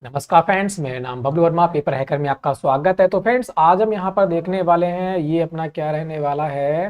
नमस्कार फ्रेंड्स, मेरा नाम बबलू वर्मा, पेपर हैकर में आपका स्वागत है। तो फ्रेंड्स, आज हम यहाँ पर देखने वाले हैं, ये अपना क्या रहने वाला है,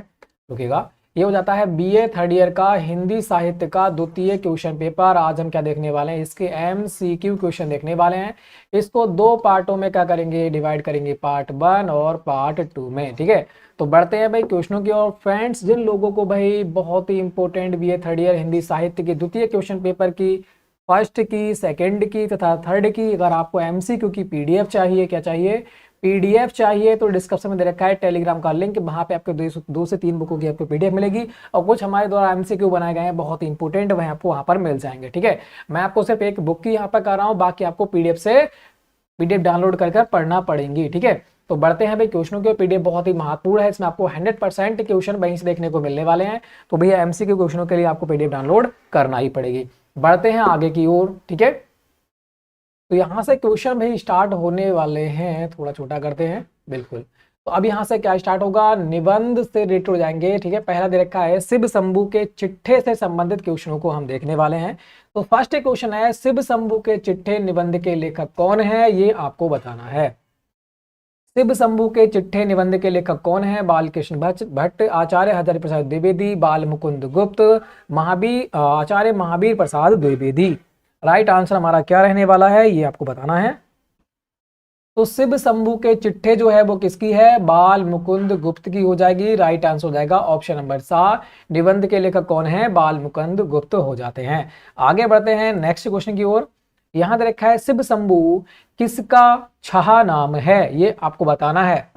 रुकेगा। ये हो जाता है बीए थर्ड ईयर का हिंदी साहित्य का द्वितीय क्वेश्चन पेपर। आज हम क्या देखने वाले हैं, इसके एमसीक्यू क्वेश्चन देखने वाले हैं। इसको दो पार्टों में क्या करेंगे, डिवाइड करेंगे, पार्ट 1 और पार्ट 2 में। ठीक है, तो बढ़ते हैं भाई क्वेश्चनों की ओर। फ्रेंड्स, जिन लोगों को भाई बहुत ही important BA third year Hindi साहित्य के द्वितीय क्वेश्चन पेपर की फर्स्ट की, सेकंड की तथा थर्ड की, अगर आपको एमसीक्यू की पीडीएफ चाहिए, क्या चाहिए, पीडीएफ चाहिए, तो डिस्क्रिप्शन में दे रखा है टेलीग्राम का लिंक। वहां पे आपको 2 से 3 बुकों की आपको पीडीएफ मिलेगी और कुछ हमारे द्वारा एमसीक्यू बनाए गए हैं बहुत इंपॉर्टेंट, वह आपको वहां पर मिल जाएंगे। ठीक है, मैं आपको सिर्फ एक बुक की यहाँ पर कर रहा हूँ, बाकी आपको पीडीएफ डाउनलोड कर पढ़ना पड़ेंगी। ठीक है, तो बढ़ते हैं भाई क्वेश्चनों के। पीडीएफ बहुत ही महत्वपूर्ण है, इसमें आपको 100% क्वेश्चन वहीं से देखने को मिलने वाले हैं। तो भैया एमसीक्यू क्वेश्चनों के लिए आपको पीडीएफ डाउनलोड करना ही पड़ेगी। बढ़ते हैं आगे की ओर। ठीक है, तो यहाँ से क्वेश्चन भाई स्टार्ट होने वाले हैं, थोड़ा छोटा करते हैं, बिल्कुल। तो अब यहाँ से क्या स्टार्ट होगा, निबंध से रिलेटेड हो जाएंगे। ठीक है, पहला दे रखा है शिव शंभू के चिट्ठे से संबंधित क्वेश्चनों को हम देखने वाले हैं। तो फर्स्ट क्वेश्चन है, शिव शंभू के चिट्ठे निबंध के लेखक कौन है, ये आपको बताना है। शिव शंभू के चिट्ठे निबंध के लेखक कौन है, बालकृष्ण भट्ट, आचार्य हजारी प्रसाद द्विवेदी, बाल मुकुंद गुप्त, आचार्य महावीर प्रसाद द्विवेदी। राइट आंसर हमारा क्या रहने वाला है, ये आपको बताना है। तो शिव शंभू के चिट्ठे जो है वो किसकी है, बाल मुकुंद गुप्त की हो जाएगी। राइट आंसर हो जाएगा ऑप्शन नंबर 7। निबंध के लेखक कौन है, बाल मुकुंद गुप्त हो जाते हैं। आगे बढ़ते हैं नेक्स्ट क्वेश्चन की ओर। यहां दे रखा है शिव शंभू किसका छहा नाम है, ये आपको बताना है।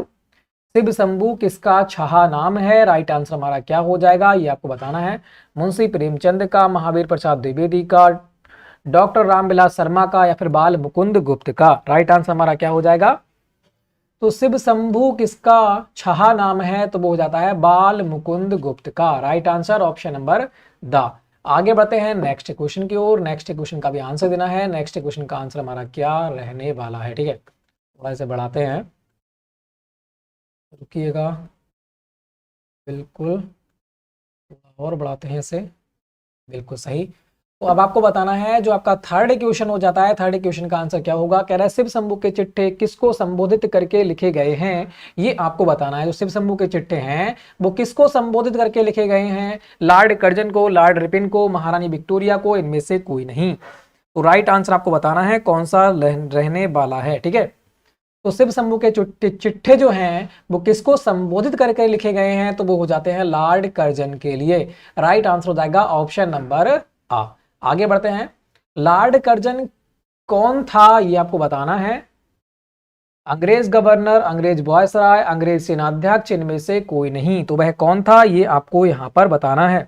शिव शंभू किसका छहा नाम है, राइट आंसर हमारा क्या हो जाएगा, ये आपको बताना है। मुंशी प्रेमचंद का, महावीर प्रसाद द्विवेदी का, डॉक्टर रामविलास शर्मा का, या फिर बाल मुकुंद गुप्त का। राइट आंसर हमारा क्या हो जाएगा, तो शिव शंभू किसका छहा नाम है, तो वो हो जाता है बाल मुकुंद गुप्त का। Right answer option number the. आगे बढ़ते हैं नेक्स्ट क्वेश्चन की ओर। नेक्स्ट क्वेश्चन का भी आंसर देना है। नेक्स्ट क्वेश्चन का आंसर हमारा क्या रहने वाला है। ठीक है, थोड़ा इसे बढ़ाते हैं, रुकिएगा, बिल्कुल और बढ़ाते हैं इसे, बिल्कुल सही। तो अब आपको बताना है, जो आपका थर्ड क्वेश्चन हो जाता है, थर्ड क्वेश्चन का आंसर क्या होगा। कह रहा है शिव शंभू के चिट्ठे किसको संबोधित करके लिखे गए हैं, ये आपको बताना है। जो शिव शंभू के चिट्ठे हैं वो किसको संबोधित करके लिखे गए हैं, लॉर्ड कर्जन को, लॉर्ड रिपिन को, महारानी विक्टोरिया को, इनमें से कोई नहीं। तो राइट आंसर आपको बताना है कौन सा रहने वाला है। ठीक है, तो शिव शंभू के चिट्ठे जो हैं वो किसको संबोधित करके लिखे गए हैं, तो वो हो जाते हैं लॉर्ड कर्जन के लिए। राइट आंसर हो जाएगा ऑप्शन नंबर आ। आगे बढ़ते हैं, लॉर्ड कर्जन कौन था, ये आपको बताना है। अंग्रेज गवर्नर, अंग्रेज वायसराय, अंग्रेज सेनाध्यक्ष, इनमें से कोई नहीं। तो वह कौन था, ये आपको यहां पर बताना है।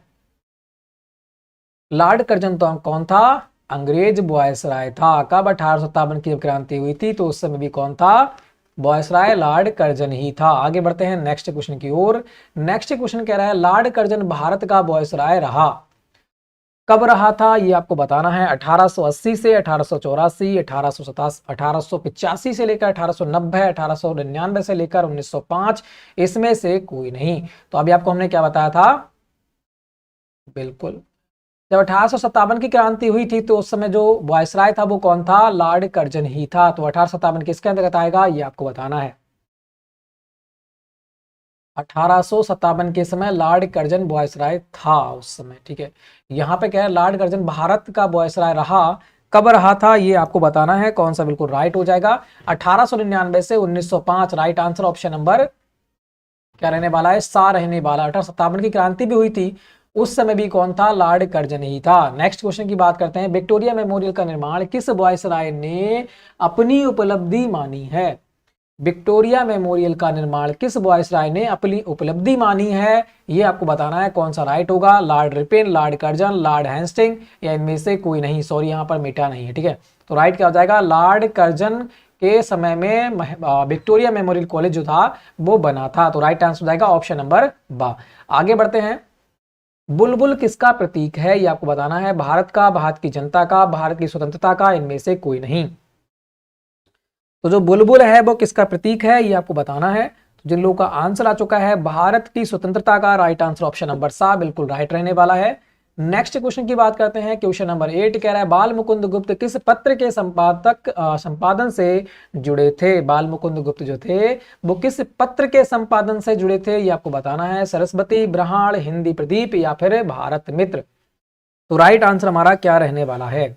लॉर्ड कर्जन तो कौन था, अंग्रेज वायसराय था। कब 1857 की क्रांति हुई थी, तो उस समय भी कौन था, वायसराय लॉर्ड कर्जन ही था। आगे बढ़ते हैं नेक्स्ट क्वेश्चन की ओर। नेक्स्ट क्वेश्चन कह रहा है, लॉर्ड कर्जन भारत का वायसराय रहा, कब रहा था, ये आपको बताना है। 1880 से 1884, 1885 से लेकर 1890, 1899 से लेकर 1905, इसमें से कोई नहीं। तो अभी आपको हमने क्या बताया था, बिल्कुल, जब 1857 की क्रांति हुई थी तो उस समय जो वायसराय था वो कौन था, लॉर्ड कर्जन ही था। तो 1857 किसके अंतर्गत आएगा, ये आपको बताना है। 1857 के समय लॉर्ड कर्जन वायसराय था उस समय। ठीक है, यहाँ पे क्या है, लॉर्ड कर्जन भारत का वायसराय रहा, कब रहा था, ये आपको बताना है। कौन सा बिल्कुल राइट हो जाएगा, 1899 से 1905। राइट आंसर ऑप्शन नंबर क्या रहने वाला है, सा रहने वाला। 1857 की क्रांति भी हुई थी, उस समय भी कौन था, लॉर्ड कर्जन ही था। नेक्स्ट क्वेश्चन की बात करते हैं, विक्टोरिया मेमोरियल का निर्माण किस वायसराय ने अपनी उपलब्धि मानी है। विक्टोरिया मेमोरियल का निर्माण किस वायसराय ने अपनी उपलब्धि मानी है, ये आपको बताना है। कौन सा राइट होगा, Lord Ripon, Lord Curzon, Lord Hastings, या इनमें से कोई नहीं। सॉरी, यहाँ पर मेटा नहीं है। ठीक है, तो राइट क्या हो जाएगा, लॉर्ड कर्जन के समय में विक्टोरिया मेमोरियल कॉलेज जो था वो बना था। तो राइट आंसर हो जाएगा ऑप्शन नंबर बा। आगे बढ़ते हैं, बुलबुल किसका प्रतीक है, ये आपको बताना है। भारत का, भारत की जनता का, भारत की स्वतंत्रता का, इनमें से कोई नहीं। तो जो बुलबुल है वो किसका प्रतीक है, ये आपको बताना है। तो जिन लोगों का आंसर आ चुका है भारत की स्वतंत्रता का, राइट आंसर ऑप्शन नंबर सा बिल्कुल राइट रहने वाला है। नेक्स्ट क्वेश्चन की बात करते हैं। क्वेश्चन नंबर 8 कह रहा है बाल मुकुंद गुप्त किस पत्र के संपादन से जुड़े थे। बाल मुकुंद गुप्त जो थे वो किस पत्र के संपादन से जुड़े थे, ये आपको बताना है। सरस्वती, ब्रह्मांड, हिंदी प्रदीप या फिर भारत मित्र। तो राइट आंसर हमारा क्या रहने वाला है।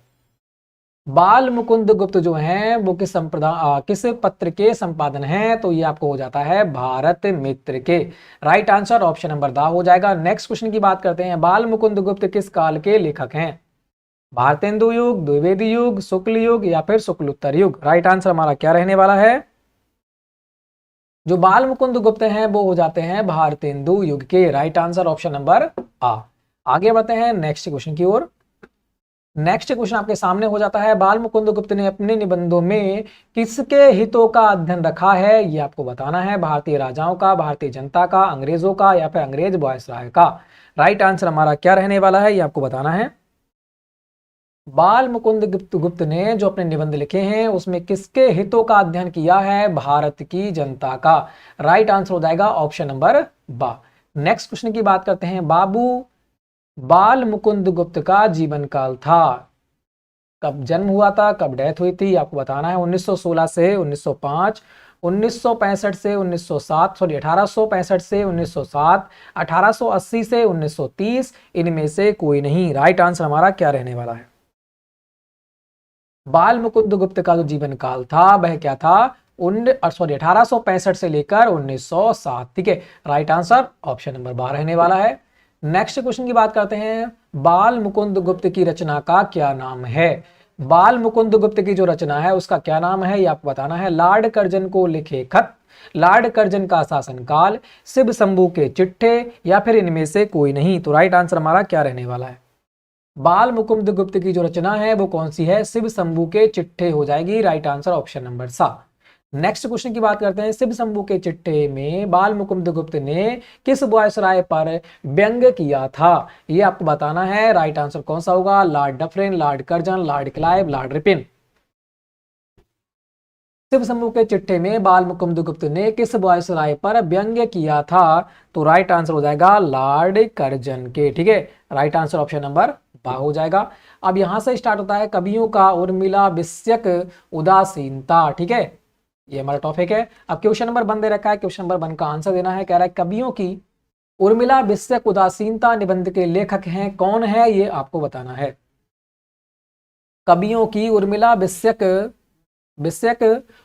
बाल मुकुंद गुप्त जो हैं वो किस पत्र के संपादन हैं, तो ये आपको हो जाता है भारत मित्र के। राइट आंसर ऑप्शन नंबर दा हो जाएगा। नेक्स्ट क्वेश्चन की बात करते हैं। बाल मुकुंद गुप्त किस काल के लेखक हैं। भारतेंदु युग, द्विवेदी युग, शुक्ल युग या फिर शुक्लोत्तर युग। राइट आंसर हमारा क्या रहने वाला है। जो बाल मुकुंद गुप्त हैं वो हो जाते हैं भारतेंदु युग के। राइट आंसर ऑप्शन नंबर आ। आगे बढ़ते हैं नेक्स्ट क्वेश्चन की ओर। नेक्स्ट क्वेश्चन आपके सामने हो जाता है। बाल मुकुंद गुप्त ने अपने निबंधों में किसके हितों का अध्ययन रखा है, ये आपको बताना है। भारतीय राजाओं का, भारतीय जनता का, अंग्रेजों का या फिर अंग्रेज वायसराय का। राइट आंसर हमारा क्या रहने वाला है, ये आपको बताना है। बाल मुकुंद गुप्त ने जो अपने निबंध लिखे हैं उसमें किसके हितों का अध्ययन किया है, भारत की जनता का। राइट आंसर हो जाएगा ऑप्शन नंबर बा। नेक्स्ट क्वेश्चन की बात करते हैं। बाल मुकुंद गुप्त का जीवन काल था, कब जन्म हुआ था, कब डेथ हुई थी, आपको बताना है। 1916 से 1905, 1965 से 1907, सॉरी 1865 से 1907, 1880 से 1930, इनमें से कोई नहीं। राइट आंसर हमारा क्या रहने वाला है। बाल मुकुंद गुप्त का जो जीवन काल था वह क्या था, 1865 से लेकर 1907। ठीक है, राइट आंसर ऑप्शन नंबर 12 रहने वाला है। नेक्स्ट क्वेश्चन की बात करते हैं। बाल मुकुंद गुप्त की रचना का क्या नाम है। बाल मुकुंद गुप्त की जो रचना है उसका क्या नाम है, ये आपको बताना है। लॉर्ड कर्जन को लिखे खत, लॉर्ड कर्जन का शासनकाल, शिव शंभू के चिट्ठे या फिर इनमें से कोई नहीं। तो राइट आंसर हमारा क्या रहने वाला है। बाल मुकुंद गुप्त की जो रचना है वो कौन सी है, शिव शंभू के चिट्ठे हो जाएगी। राइट आंसर ऑप्शन नंबर सा। नेक्स्ट क्वेश्चन की बात करते हैं। शिव शंभू के चिट्ठे में बाल मुकुंद गुप्त ने किस वायसराय पर व्यंग किया था, ये आपको बताना है। राइट आंसर कौन सा होगा, Lord Dufferin, Lord Curzon, Lord Clive, Lord Ripon. Shiv Shambhu के चिट्ठे में बाल मुकुंद गुप्त ने किस वायसराय पर व्यंग किया था, तो राइट आंसर हो जाएगा लॉर्ड कर्जन के। ठीक है, राइट आंसर ऑप्शन नंबर बा हो जाएगा। अब यहां से स्टार्ट होता है कवियों का उर्मिला विषयक उदासीनता। ठीक है, ये हमारा टॉपिक है। अब क्वेश्चन नंबर 1 दे रखा है, क्वेश्चन नंबर 1 का आंसर देना है। कह रहा है कवियों की उर्मिला विषयक उदासीनता निबंध के लेखक हैं, कौन है, ये आपको बताना है। कवियों की उर्मिला विषयक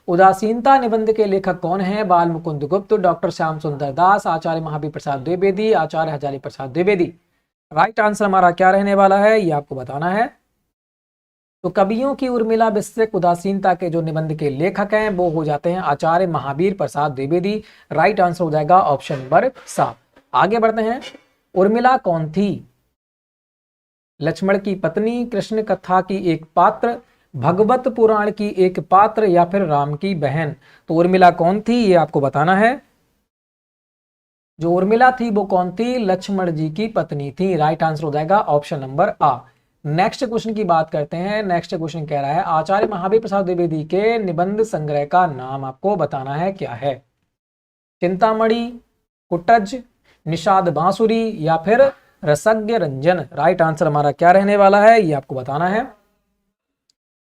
उदासीनता निबंध के लेखक कौन है, बाल मुकुंद गुप्त, डॉक्टर श्याम सुंदर दास, आचार्य महावीर प्रसाद द्विवेदी, आचार्य हजारी प्रसाद द्विवेदी। राइट आंसर हमारा क्या रहने वाला है, ये आपको बताना है। तो कवियों की उर्मिला विषयक उदासीनता के जो निबंध के लेखक हैं वो हो जाते हैं आचार्य महावीर प्रसाद द्विवेदी। राइट आंसर हो जाएगा ऑप्शन नंबर 7। आगे बढ़ते हैं। उर्मिला कौन थी, लक्ष्मण की पत्नी, कृष्ण कथा की एक पात्र, भगवत पुराण की एक पात्र या फिर राम की बहन। तो उर्मिला कौन थी, ये आपको बताना है। जो उर्मिला थी वो कौन थी, लक्ष्मण जी की पत्नी थी। राइट आंसर हो जाएगा ऑप्शन नंबर आ। नेक्स्ट क्वेश्चन की बात करते हैं। नेक्स्ट क्वेश्चन कह रहा है आचार्य महावीर प्रसाद द्विवेदी के निबंध संग्रह का नाम आपको बताना है, क्या है। चिंतामणि, कुटज, निषाद बांसुरी या फिर रसज्ञ रंजन। राइट आंसर हमारा क्या रहने वाला है, ये आपको बताना है।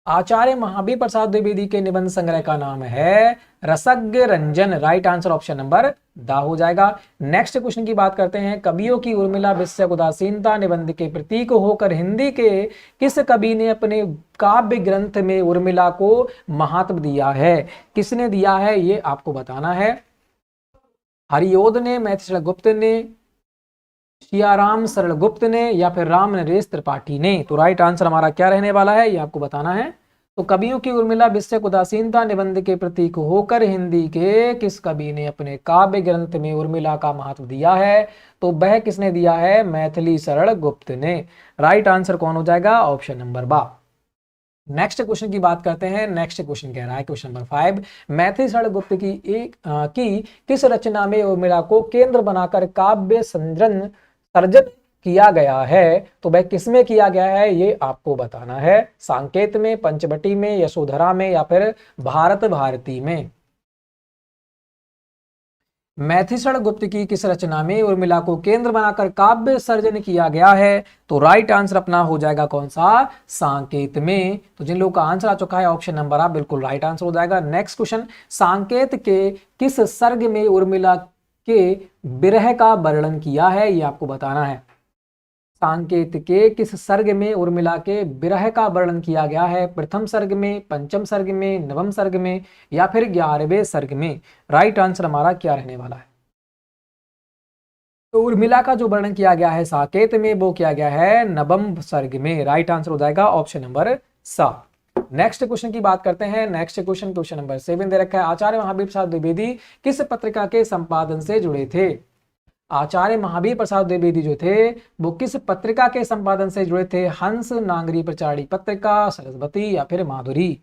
आचार्य महावीर प्रसाद द्विवेदी के निबंध संग्रह का नाम है Rasagya Ranjan. Right answer option number दा हो जाएगा। नेक्स्ट क्वेश्चन की बात करते हैं। कवियों की उर्मिला विषयक उदासीनता निबंध के प्रतीक होकर हिंदी के किस कवि ने अपने काव्य ग्रंथ में उर्मिला को महत्व दिया है, किसने दिया है, ये आपको बताना है। हरिओद ने, मैथिली गुप्त ने, सियाराम सरल गुप्त ने या फिर राम नरेश त्रिपाठी ने। तो राइट आंसर हमारा क्या रहने वाला है, ये आपको बताना है। तो कवियों की उर्मिला विषयक उदासीनता निबंध के प्रतीक होकर हिंदी के किस कवि ने अपने काव्य ग्रंथ में उर्मिला का महत्व दिया है, तो वह किसने दिया है, मैथिली सरल गुप्त ने। राइट आंसर कौन हो जाएगा, ऑप्शन नंबर बा। नेक्स्ट क्वेश्चन की बात करते हैं। नेक्स्ट क्वेश्चन कह रहा है क्वेश्चन नंबर 5, मैथिली सरल गुप्त की किस रचना में उर्मिला को केंद्र बनाकर काव्य सर्जन किया गया है, तो वह किसमें किया गया है, ये आपको बताना है। सांकेत में, पंचवटी में, यशोधरा में या फिर भारत भारती में। मैथिषण गुप्त की किस रचना में उर्मिला को केंद्र बनाकर काव्य सर्जन किया गया है? तो राइट आंसर अपना हो जाएगा कौन सा? सांकेत में। तो जिन लोगों का आंसर आ चुका है ऑप्शन नंबर आप, बिल्कुल राइट आंसर हो जाएगा। नेक्स्ट क्वेश्चन, सांकेत के किस सर्ग में उर्मिला के विरह का वर्णन किया है? ये आपको बताना है। सांकेत के किस सर्ग में उर्मिला के विरह का वर्णन किया गया है? प्रथम सर्ग में, पंचम सर्ग में, नवम सर्ग में या फिर 11वें सर्ग में? राइट आंसर हमारा क्या रहने वाला है? तो उर्मिला का जो वर्णन किया गया है साकेत में वो किया गया है नवम सर्ग में। राइट आंसर हो जाएगा ऑप्शन नंबर 7। नेक्स्ट क्वेश्चन की बात करते हैं। नेक्स्ट क्वेश्चन, क्वेश्चन नंबर 7 दे रखा है, आचार्य महावीर प्रसाद द्विवेदी किस पत्रिका के संपादन से जुड़े थे? आचार्य महावीर प्रसाद द्विवेदी जो थे वो किस पत्रिका के संपादन से जुड़े थे? हंस, नागरी प्रचारी पत्रिका, सरस्वती या फिर माधुरी?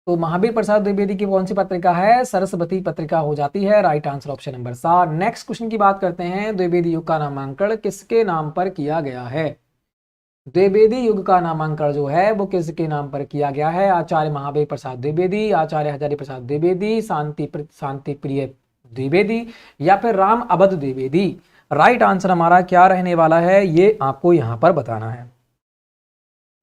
तो महावीर प्रसाद द्विवेदी की कौन सी पत्रिका है? सरस्वती पत्रिका हो जाती है। Right answer option number 7। Next question की बात करते हैं, द्विवेदी युग का नामांकन किसके नाम पर किया गया है? द्विवेदी युग का नामांकन जो है वो किसके नाम पर किया गया है? आचार्य महावीर प्रसाद द्विवेदी, आचार्य हजारी प्रसाद द्विवेदी, शांति प्रिय द्विवेदी या फिर राम अवध द्विवेदी? राइट आंसर हमारा क्या रहने वाला है ये आपको यहां पर बताना है।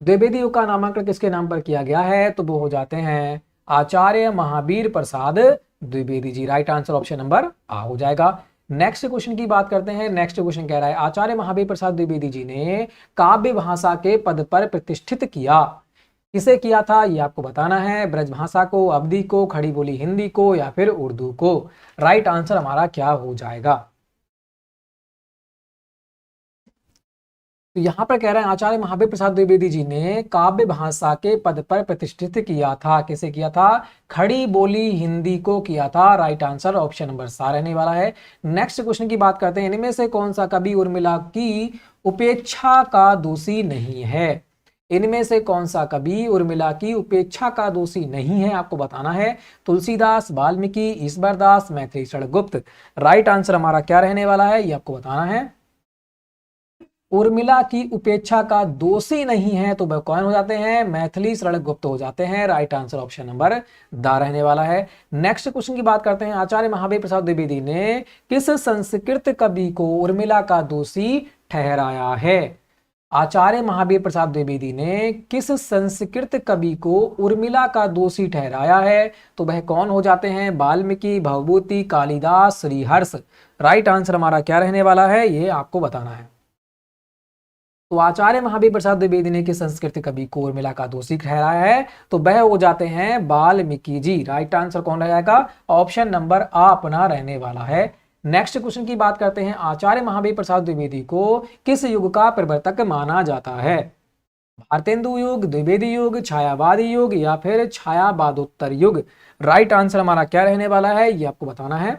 द्विवेदी युग का नामांकन किसके नाम पर किया गया है? तो वो हो जाते हैं आचार्य Mahavir Prasad Dwivedi ji. Right answer option number आ हो जाएगा। नेक्स्ट क्वेश्चन की बात करते हैं। नेक्स्ट क्वेश्चन कह रहा है, आचार्य महावीर प्रसाद द्विवेदी जी ने काव्य भाषा के पद पर प्रतिष्ठित किया, किसे किया था? ये आपको बताना है। ब्रज भाषा को, अवधी को, खड़ी बोली हिंदी को या फिर उर्दू को? राइट आंसर हमारा क्या हो जाएगा? तो यहां पर कह रहे हैं आचार्य महावीर प्रसाद द्विवेदी जी ने काव्य भाषा के पद पर प्रतिष्ठित किया था, किसे किया था? खड़ी बोली हिंदी को किया था। राइट आंसर ऑप्शन नंबर 7 रहने वाला है। नेक्स्ट क्वेश्चन की बात करते हैं, इनमें से कौन सा कवि उर्मिला की उपेक्षा का दोषी नहीं है? इनमें से कौन सा कवि उर्मिला की उपेक्षा का दोषी नहीं है? आपको बताना है। तुलसीदास, वाल्मीकि, ईश्वरदास, मैथिलीशरण गुप्त? राइट आंसर हमारा क्या रहने वाला है ये आपको बताना है। उर्मिला की उपेक्षा का दोषी नहीं है तो वह कौन हो जाते हैं? मैथिली शरण गुप्त हो जाते हैं। Right answer option number the रहने वाला है। नेक्स्ट क्वेश्चन की बात करते हैं, आचार्य महावीर प्रसाद द्विवेदी ने किस संस्कृत कवि को उर्मिला का दोषी ठहराया है? आचार्य महावीर प्रसाद द्विवेदी ने किस संस्कृत कवि को उर्मिला का दोषी ठहराया है? तो वह कौन हो जाते हैं? वाल्मीकि, भवभूति, कालिदास, श्रीहर्ष? राइट आंसर हमारा क्या रहने वाला है ये आपको बताना है। तो आचार्य महावीर प्रसाद द्विवेदी ने किस संस्कृत कवि को उर्मिला का दोषी ठहराया है? तो वह हो जाते हैं वाल्मीकि जी। राइट आंसर कौन रह जाएगा? ऑप्शन नंबर आ अपना रहने वाला है। नेक्स्ट क्वेश्चन की बात करते हैं, आचार्य महावीर प्रसाद द्विवेदी को किस युग का प्रवर्तक माना जाता है? भारतेंदु युग, द्विवेदी युग, छायावादी युग या फिर छायावादोत्तर युग? राइट आंसर हमारा क्या रहने वाला है ये आपको बताना है।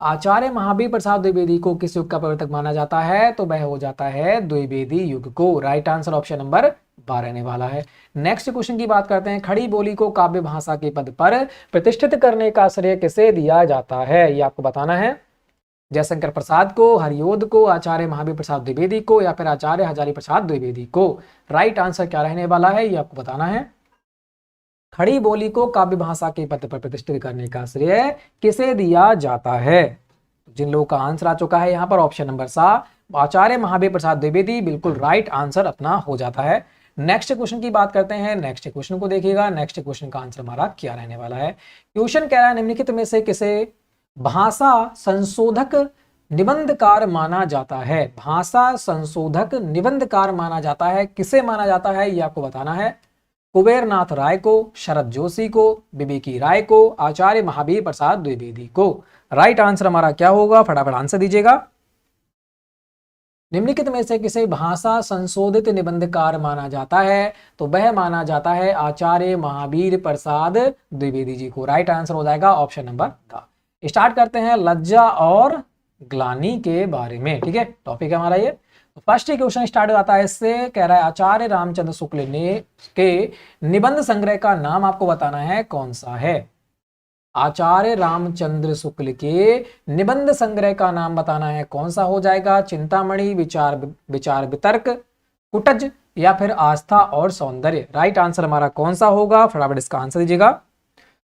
आचार्य महावीर प्रसाद द्विवेदी को किस युग का प्रवर्तक माना जाता है? तो वह हो जाता है द्विवेदी युग को। राइट आंसर ऑप्शन नंबर 12 रहने वाला है। नेक्स्ट क्वेश्चन की बात करते हैं, खड़ी बोली को काव्य भाषा के पद पर प्रतिष्ठित करने का श्रेय किसे दिया जाता है? ये आपको बताना है। जयशंकर प्रसाद को, हरिओद को, आचार्य महावीर प्रसाद द्विवेदी को या फिर आचार्य हजारी प्रसाद द्विवेदी को? राइट आंसर क्या रहने वाला है ये आपको बताना है। खड़ी बोली को काव्य भाषा के पद पर प्रतिष्ठित करने का श्रेय किसे दिया जाता है? जिन लोगों का आंसर आ चुका है यहाँ पर ऑप्शन नंबर 7 आचार्य महावीर प्रसाद द्विवेदी, बिल्कुल राइट आंसर अपना हो जाता है। नेक्स्ट क्वेश्चन की बात करते हैं। नेक्स्ट क्वेश्चन को देखिएगा। नेक्स्ट क्वेश्चन का आंसर हमारा क्या रहने वाला है? क्वेश्चन कह रहा है, निम्नलिखित में से किसे भाषा संशोधक निबंधकार माना जाता है? भाषा संशोधक निबंधकार माना जाता है, किसे माना जाता है ये आपको बताना है। कुबेरनाथ राय को, शरद जोशी को, विवेकी राय को, आचार्य महावीर प्रसाद द्विवेदी को? राइट आंसर हमारा क्या होगा? फटाफट आंसर दीजिएगा। निम्नलिखित में से किसे भाषा संशोधित निबंधकार माना जाता है? तो वह माना जाता है आचार्य महावीर प्रसाद द्विवेदी जी को। राइट आंसर हो जाएगा ऑप्शन नंबर 2। स्टार्ट करते हैं लज्जा और ग्लानि के बारे में। ठीक है, टॉपिक है हमारा ये। फर्स्ट क्वेश्चन स्टार्ट हो जाता है इससे, कह रहा है आचार्य रामचंद्र शुक्ल ने के निबंध संग्रह का नाम आपको बताना है कौन सा है? आचार्य रामचंद्र शुक्ल के निबंध संग्रह का नाम बताना है कौन सा हो जाएगा? चिंतामणि, विचार वितर्क, कुटज या फिर आस्था और सौंदर्य? राइट आंसर हमारा कौन सा होगा? फटाफट इसका आंसर दीजिएगा।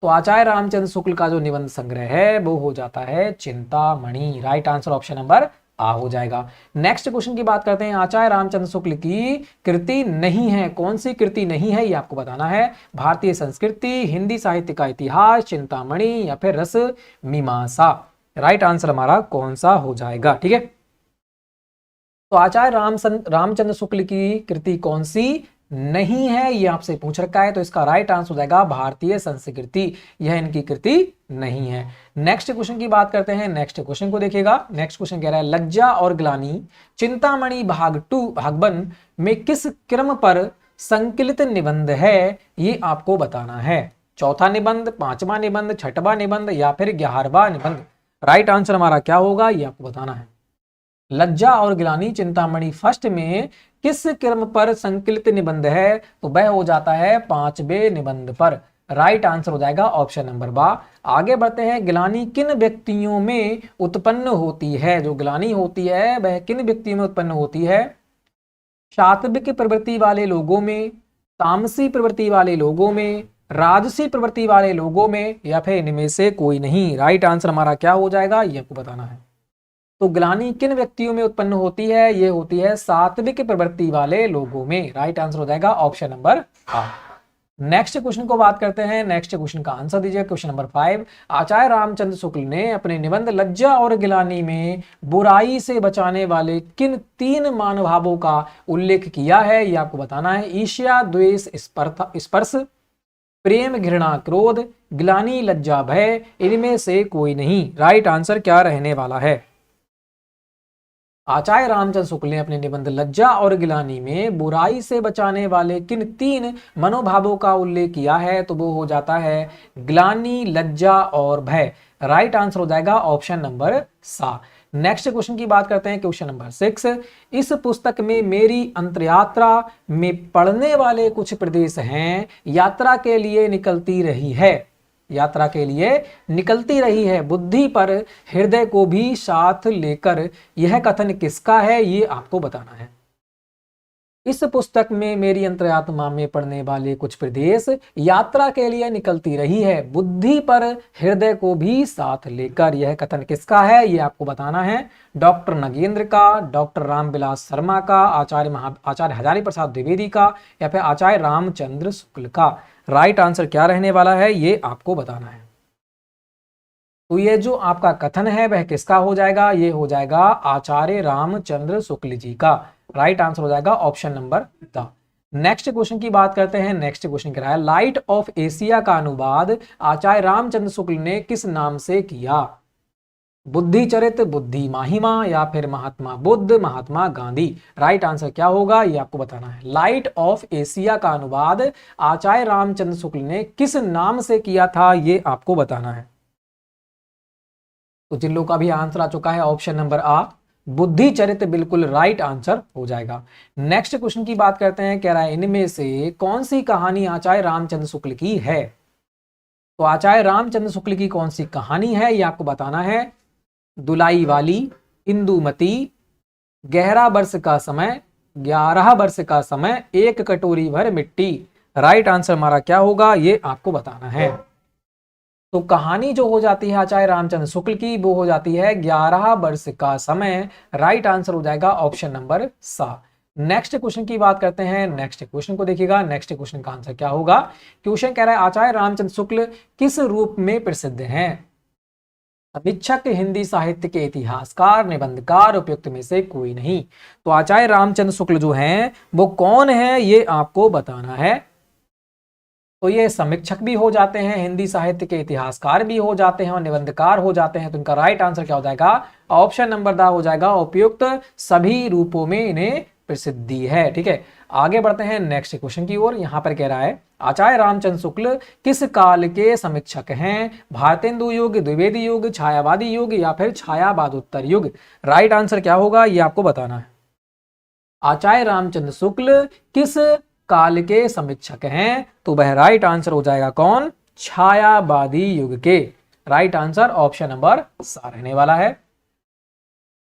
तो आचार्य रामचंद्र शुक्ल का जो निबंध संग्रह है वो हो जाता है Chintamani. Right answer option number आ हो जाएगा। नेक्स्ट क्वेश्चन की बात करते हैं। आचार्य रामचंद्र शुक्ल की कृति नहीं है, कौन सी कृति नहीं है ये आपको बताना है। भारतीय संस्कृति, हिंदी साहित्य का इतिहास, चिंतामणि या फिर रस मीमांसा। राइट आंसर हमारा कौन सा हो जाएगा, ठीक है। तो आचार्य रामचंद्र शुक्ल की कृति कौन सी नहीं है ये आपसे पूछ रखा है, तो इसका राइट आंसर हो जाएगा भारतीय संस्कृति, यह इनकी कृति नहीं है। नेक्स्ट क्वेश्चन की बात करते हैं। नेक्स्ट क्वेश्चन को देखिएगा। नेक्स्ट क्वेश्चन कह रहा है लज्जा और ग्लानि चिंतामणि भाग 2 भाग 1 में किस क्रम पर संकलित निबंध है ये आपको बताना है। चौथा निबंध, पांचवा निबंध, छठवां निबंध या फिर 11वां निबंध। राइट आंसर हमारा क्या होगा ये आपको बताना है। लज्जा और ग्लानि चिंतामणि फर्स्ट में किस क्रम पर संकलित निबंध है, तो वह हो जाता है 5वें निबंध पर। राइट आंसर हो जाएगा ऑप्शन नंबर बा। आगे बढ़ते हैं। ग्लानि किन व्यक्तियों में उत्पन्न होती है, जो ग्लानि होती है वह किन व्यक्तियों में उत्पन्न होती है। सात्विक प्रवृत्ति वाले लोगों में, तामसी प्रवृत्ति वाले लोगों में, राजसी प्रवृत्ति वाले लोगों में या फिर इनमें से कोई नहीं। राइट आंसर हमारा क्या हो जाएगा ये आपको बताना है। तो ग्लानि किन व्यक्तियों में उत्पन्न होती है, ये होती है सात्विक प्रवृत्ति वाले लोगों में। राइट आंसर हो जाएगा ऑप्शन नंबर आ। नेक्स्ट क्वेश्चन को बात करते हैं। नेक्स्ट क्वेश्चन का आंसर दीजिए। Question number 5। आचार्य रामचंद्र शुक्ल ने अपने निबंध लज्जा और ग्लानि में बुराई से बचाने वाले किन 3 मनोभावों का उल्लेख किया है ये आपको बताना है। ईर्ष्या, द्वेष, स्पर्श, प्रेम, घृणा, क्रोध, ग्लानि, लज्जा, भय, इनमें से कोई नहीं। राइट आंसर क्या रहने वाला है। आचार्य रामचंद्र शुक्ल ने अपने निबंध लज्जा और ग्लानि में बुराई से बचाने वाले किन 3 मनोभावों का उल्लेख किया है, तो वो हो जाता है ग्लानि, लज्जा और भय। राइट आंसर हो जाएगा ऑप्शन नंबर सा। नेक्स्ट क्वेश्चन की बात करते हैं। Question number 6। इस पुस्तक में मेरी अंतरयात्रा में पढ़ने वाले कुछ प्रदेश हैं, यात्रा के लिए निकलती रही है, यात्रा के लिए निकलती रही है, बुद्धि पर हृदय को भी साथ लेकर। यह कथन किसका है ये आपको बताना है। इस पुस्तक में मेरी अंतरात्मा में पढ़ने वाले कुछ प्रदेश यात्रा के लिए निकलती रही है, बुद्धि पर हृदय को भी साथ लेकर। यह कथन किसका है ये आपको बताना है। डॉक्टर नगेंद्र का, डॉक्टर रामविलास शर्मा का, आचार्य हजारी प्रसाद द्विवेदी का या फिर आचार्य रामचंद्र शुक्ल का। राइट आंसर क्या रहने वाला है ये आपको बताना है। तो ये जो आपका कथन है वह किसका हो जाएगा, ये हो जाएगा आचार्य रामचंद्र शुक्ल जी का। राइट आंसर हो जाएगा option number the. Next question की बात करते हैं। नेक्स्ट क्वेश्चन कह रहा है लाइट ऑफ एशिया का अनुवाद आचार्य रामचंद्र शुक्ल ने किस नाम से किया। बुद्धिचरित, बुद्धि माहिमा या फिर महात्मा बुद्ध, महात्मा गांधी। राइट आंसर क्या होगा ये आपको बताना है। लाइट ऑफ एशिया का अनुवाद आचार्य रामचंद्र शुक्ल ने किस नाम से किया था ये आपको बताना है। तो जिन लोगों का भी आंसर आ चुका है ऑप्शन नंबर आ, बुद्धिचरित, बिल्कुल राइट आंसर हो जाएगा। नेक्स्ट क्वेश्चन की बात करते हैं। कह रहा है इनमें से कौन सी कहानी आचार्य रामचंद्र शुक्ल की है। तो आचार्य रामचंद्र शुक्ल की कौन सी कहानी है ये आपको बताना है। दुलाई वाली, इंदुमती, गहरा बरस का समय, 11 वर्ष का समय, एक कटोरी भर मिट्टी। राइट आंसर हमारा क्या होगा ये आपको बताना है। तो कहानी जो हो जाती है आचार्य रामचंद्र शुक्ल की वो हो जाती है 11 वर्ष का समय। राइट आंसर हो जाएगा ऑप्शन नंबर सा। नेक्स्ट क्वेश्चन की बात करते हैं। नेक्स्ट क्वेश्चन को देखिएगा। नेक्स्ट क्वेश्चन का आंसर क्या होगा। क्वेश्चन कह रहा है आचार्य रामचंद्र शुक्ल किस रूप में प्रसिद्ध हैं। समीक्षक, हिंदी साहित्य के इतिहासकार, निबंधकार, उपयुक्त में से कोई नहीं। तो आचार्य रामचंद्र शुक्ल जो हैं वो कौन है ये आपको बताना है। तो ये समीक्षक भी हो जाते हैं, हिंदी साहित्य के इतिहासकार भी हो जाते हैं और निबंधकार हो जाते हैं। तो इनका राइट आंसर क्या हो जाएगा, ऑप्शन नंबर द हो जाएगा। उपयुक्त सभी रूपों में इन्हें प्रसिद्धि है। ठीक है, आगे बढ़ते हैं नेक्स्ट क्वेश्चन की ओर। यहां पर कह रहा है आचार्य रामचंद्र शुक्ल किस काल के समीक्षक हैं। भारतेंदु युग, द्विवेदी युग, छायावादी युग या फिर छायावादोत्तर युग। राइट आंसर क्या होगा ये आपको बताना है। आचार्य रामचंद्र शुक्ल किस काल के समीक्षक हैं, तो वह राइट आंसर हो जाएगा कौन, छायावादी युग के। राइट आंसर ऑप्शन नंबर सा रहने वाला है।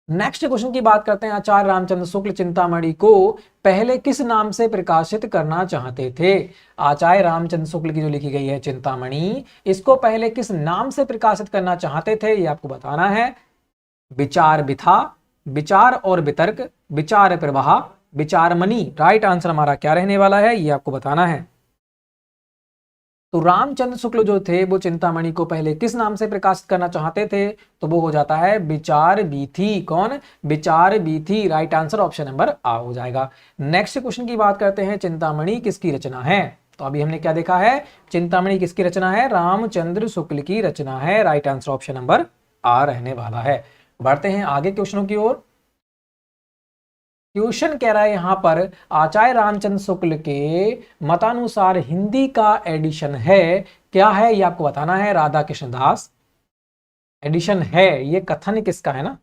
नेक्स्ट क्वेश्चन की बात करते हैं। आचार्य रामचंद्र शुक्ल चिंतामणि को पहले किस नाम से प्रकाशित करना चाहते थे? आचार्य रामचंद्र शुक्ल की जो लिखी गई है चिंतामणि, इसको पहले किस नाम से प्रकाशित करना चाहते थे, ये आपको बताना है। विचार विथा, विचार और वितर्क, विचार प्रवाह, विचारमणि। राइट आंसर हमारा क्या रहने वाला है, ये आपको बताना है। तो रामचंद्र शुक्ल जो थे वो चिंतामणि को पहले किस नाम से प्रकाशित करना चाहते थे? तो वो हो जाता है विचार वीथी। कौन? विचार वीथी। राइट आंसर ऑप्शन नंबर आ हो जाएगा। नेक्स्ट क्वेश्चन की बात करते हैं। चिंतामणि किसकी रचना है? तो अभी हमने क्या देखा है, चिंतामणि किसकी रचना है? रामचंद्र शुक्ल की रचना है। राइट आंसर ऑप्शन नंबर आ रहने वाला है। बढ़ते हैं आगे क्वेश्चनों की ओर। क्वेश्चन कह रहा है यहां पर, आचार्य रामचंद्र शुक्ल के मतानुसार हिंदी का एडिशन है, क्या है ये आपको बताना है। राधा कृष्ण दास एडिशन है, ये कथन किसका है ना,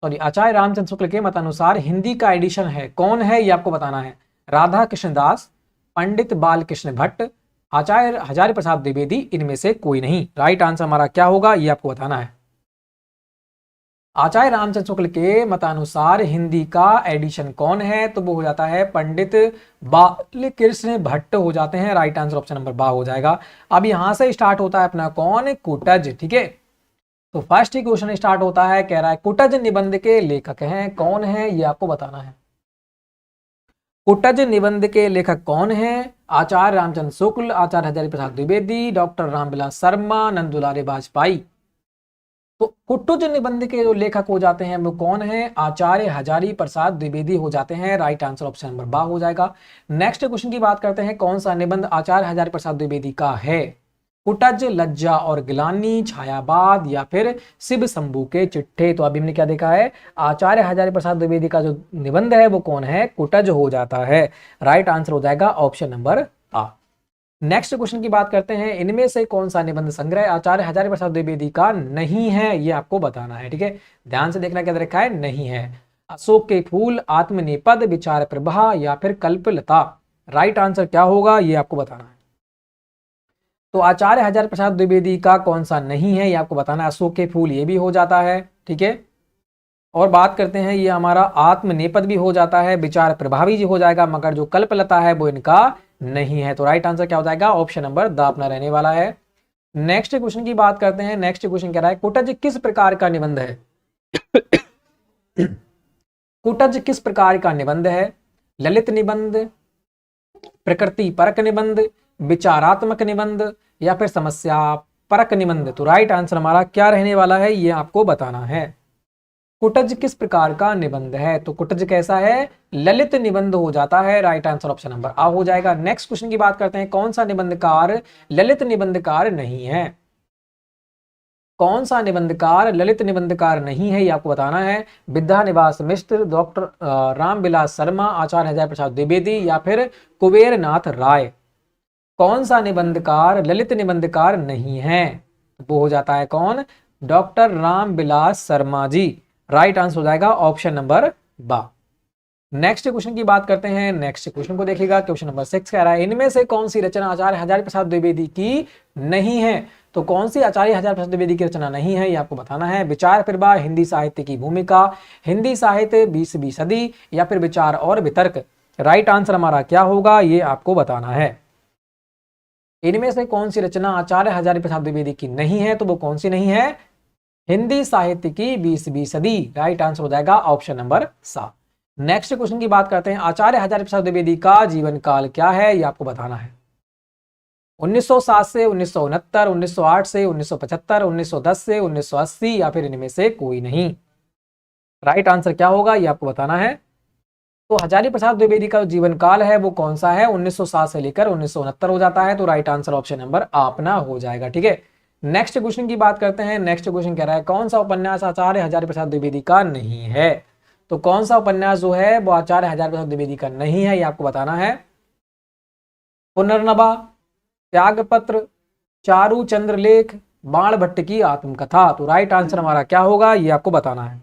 सॉरी, आचार्य रामचंद्र शुक्ल के मतानुसार हिंदी का एडिशन है, कौन है ये आपको बताना है। राधा कृष्ण दास, पंडित बालकृष्ण भट्ट, आचार्य हजारी प्रसाद द्विवेदी, इनमें से कोई नहीं। राइट आंसर हमारा क्या होगा, ये आपको बताना है। आचार्य रामचंद्र शुक्ल के मतानुसार हिंदी का एडिशन कौन है? तो वो हो जाता है पंडित बालकृष्ण भट्ट हो जाते हैं। राइट आंसर ऑप्शन नंबर बा हो जाएगा। अब यहां से स्टार्ट होता है अपना कौन? कुटज। ठीक है, तो फर्स्ट ही क्वेश्चन स्टार्ट होता है, कह रहा है कुटज निबंध के लेखक हैं, कौन है ये आपको बताना है। कुटज निबंध के लेखक कौन है? आचार्य रामचंद्र शुक्ल, आचार्य हजारी प्रसाद द्विवेदी, डॉक्टर रामविलास शर्मा, नंदुलारे वाजपेयी। तो कुटज निबंध के जो लेखक हो जाते हैं वो कौन है? आचार्य हजारी प्रसाद द्विवेदी हो जाते हैं। राइट आंसर ऑप्शन नंबर बा हो जाएगा। नेक्स्ट क्वेश्चन की बात करते हैं, कौन सा निबंध आचार्य हजारी प्रसाद द्विवेदी का है? कुटज, लज्जा और गिलानी, छायावाद या फिर शिव शंभू के चिट्ठे। तो अभी हमने क्या देखा है, आचार्य हजारी प्रसाद द्विवेदी का जो निबंध है वो कौन है? कुटज हो जाता है। राइट आंसर हो जाएगा ऑप्शन नंबर आ। नेक्स्ट क्वेश्चन की बात करते हैं, इनमें से कौन सा निबंध संग्रह आचार्य हजारी प्रसाद द्विवेदी का नहीं है, ये आपको बताना है। ठीक है, ध्यान से देखना क्या रखा है, नहीं है। अशोक के फूल, आत्मनिपद, विचार प्रवाह या फिर कल्पलता। राइट आंसर क्या होगा, ये आपको बताना है। तो आचार्य हजारी प्रसाद द्विवेदी का कौन सा नहीं है, ये आपको बताना है। अशोक के फूल ये भी हो जाता है। ठीक है, और बात करते हैं, ये हमारा आत्मनेपद भी हो जाता है, विचार प्रभावी जी हो जाएगा, मगर जो कल्पलता है वो इनका नहीं है। तो राइट आंसर क्या हो जाएगा, ऑप्शन नंबर द अपना रहने वाला है। नेक्स्ट क्वेश्चन की बात करते हैं। नेक्स्ट क्वेश्चन कह रहा है, कुटज किस प्रकार का निबंध है? कुटज किस प्रकार का निबंध है? ललित निबंध, प्रकृति परक निबंध, विचारात्मक निबंध या फिर समस्या परक निबंध। तो राइट आंसर हमारा क्या रहने वाला है, ये आपको बताना है। कुटज किस प्रकार का निबंध है? तो कुटज कैसा है? ललित निबंध हो जाता है। राइट आंसर ऑप्शन नंबर आ हो जाएगा। नेक्स्ट क्वेश्चन की बात करते हैं, कौन सा निबंधकार ललित निबंधकार नहीं है? कौन सा निबंधकार ललित निबंधकार नहीं है, ये आपको बताना है। विद्यानिवास मिश्र, डॉक्टर रामविलास शर्मा, आचार्य हजारी प्रसाद द्विवेदी या फिर कुबेर नाथ राय। कौन सा निबंधकार ललित निबंधकार नहीं है? वो हो जाता है कौन? Doctor Ramvilas Sharma ji. Right answer हो जाएगा ऑप्शन नंबर बा। नेक्स्ट क्वेश्चन की बात करते हैं। नेक्स्ट क्वेश्चन को देखिएगा, क्वेश्चन नंबर 6 कह रहा है, इनमें से कौन सी रचना आचार्य हजारी प्रसाद द्विवेदी की नहीं है? तो कौन सी आचार्य हजारी प्रसाद द्विवेदी की रचना नहीं है, ये आपको बताना है। विचार प्रवाह, हिंदी साहित्य की भूमिका, हिंदी साहित्य 20वीं सदी या फिर विचार और वितर्क। राइट आंसर हमारा क्या होगा, ये आपको बताना है। इनमें से कौन सी रचना आचार्य हजारी प्रसाद द्विवेदी की नहीं है? तो वो कौन सी नहीं है? हिंदी साहित्य की 20वीं सदी। राइट आंसर हो जाएगा ऑप्शन नंबर सा। नेक्स्ट क्वेश्चन की बात करते हैं, आचार्य हजारी प्रसाद द्विवेदी का जीवन काल क्या है, ये आपको बताना है। 1907 से 1969, 1908 से 1975, 1910 से 1980 या फिर इनमें से कोई नहीं। राइट आंसर क्या होगा, ये आपको बताना है। तो हजारी प्रसाद द्विवेदी का जीवन काल है वो कौन सा है? 1907 से लेकर 1969 हो जाता है। तो राइट आंसर ऑप्शन नंबर अपना हो जाएगा। ठीक है, नेक्स्ट क्वेश्चन की बात करते हैं। नेक्स्ट क्वेश्चन कह रहा है, कौन सा उपन्यास आचार्य हजारी प्रसाद द्विवेदी का नहीं है? तो कौन सा उपन्यास जो है वो आचार्य हजारी प्रसाद द्विवेदी का नहीं है, ये आपको बताना है। पुनर्नवा, त्यागपत्र, चारू चंद्रलेख, बाण भट्ट की आत्मकथा। तो राइट आंसर हमारा क्या होगा, ये आपको बताना है।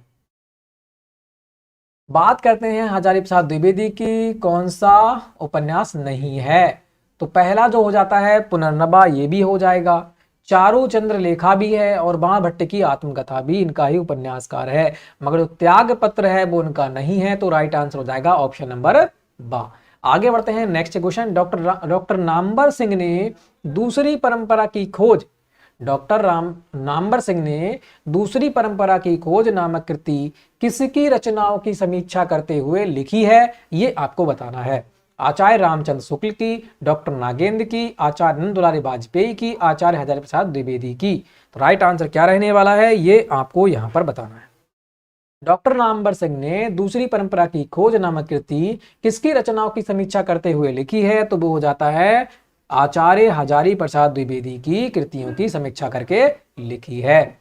बात करते हैं हजारी प्रसाद द्विवेदी की, कौन सा उपन्यास नहीं है? तो पहला जो हो जाता है पुनर्नवा, ये भी हो जाएगा। चारू चंद्रलेखा भी है और बाण भट्ट की आत्मकथा भी इनका ही उपन्यासकार है, मगर जो त्याग पत्र है वो इनका नहीं है। तो राइट आंसर हो जाएगा ऑप्शन नंबर बा। आगे बढ़ते हैं next question. Doctor Namvar Singh ने दूसरी परंपरा की खोज नामवर सिंह ने दूसरी परंपरा की खोज नामक कृति किसकी रचनाओं की समीक्षा करते हुए लिखी है, ये आपको बताना है। आचार्य रामचंद्र शुक्ल की, डॉक्टर नागेंद्र की, आचार्य नंद दुलारी वाजपेयी की, आचार्य हजारी प्रसाद द्विवेदी की। तो राइट आंसर क्या रहने वाला है, ये आपको यहां पर बताना है। डॉक्टर नामवर सिंह ने दूसरी परंपरा की खोज नामक कृति किसकी रचनाओं की समीक्षा करते हुए लिखी है, तो वो हो जाता है आचार्य हजारी प्रसाद द्विवेदी की कृतियों की समीक्षा करके लिखी है।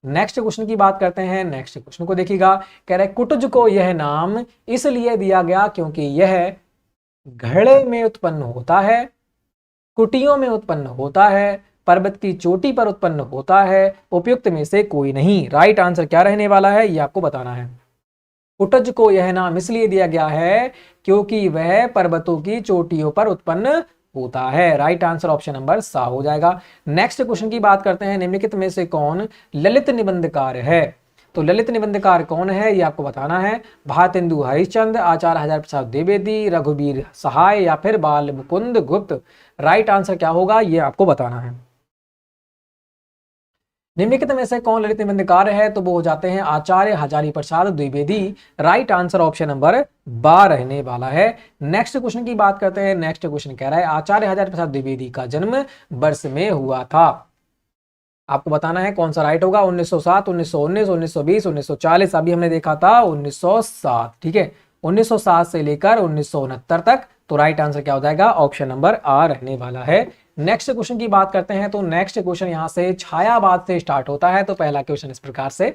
नेक्स्ट क्वेश्चन की बात करते हैं। नेक्स्ट क्वेश्चन को देखिएगा, कह रहे कुटुज को यह नाम इसलिए दिया गया क्योंकि यह घड़े में उत्पन्न होता है, कुटियों में उत्पन्न होता है, पर्वत की चोटी पर उत्पन्न होता है, उपयुक्त में से कोई नहीं। राइट आंसर क्या रहने वाला है, ये आपको बताना है। कुटज को यह नाम इसलिए दिया गया है क्योंकि वह पर्वतों की चोटियों पर उत्पन्न होता है। राइट आंसर ऑप्शन नंबर सा हो जाएगा। नेक्स्ट क्वेश्चन की बात करते हैं, निम्नलिखित में से कौन ललित निबंधकार है। तो ललित निबंधकार कौन है, ये आपको बताना है। भारतेंदु हरिश्चंद्र, आचार्य हजारी प्रसाद द्विवेदी, रघुवीर सहाय या फिर बाल मुकुंद गुप्त। राइट आंसर क्या होगा, ये आपको बताना है। निम्नलिखित में से कौन ललित निबंधकार है, तो वो हो जाते हैं Acharya Hazari Prasad Dwivedi. Right answer option number बा रहने वाला है। नेक्स्ट क्वेश्चन की बात करते हैं। नेक्स्ट क्वेश्चन कह रहा है आचार्य हजारी प्रसाद द्विवेदी का जन्म वर्ष में हुआ था। आपको बताना है कौन सा राइट होगा, 1907, 1919, 1920, 1940। अभी हमने देखा था 1907, ठीक है, 1907 से लेकर 1969 तक। तो राइट आंसर क्या हो जाएगा, ऑप्शन नंबर आ रहने वाला है। नेक्स्ट क्वेश्चन की बात करते हैं। तो नेक्स्ट क्वेश्चन यहां से छायावाद से स्टार्ट होता है। तो पहला क्वेश्चन इस प्रकार से,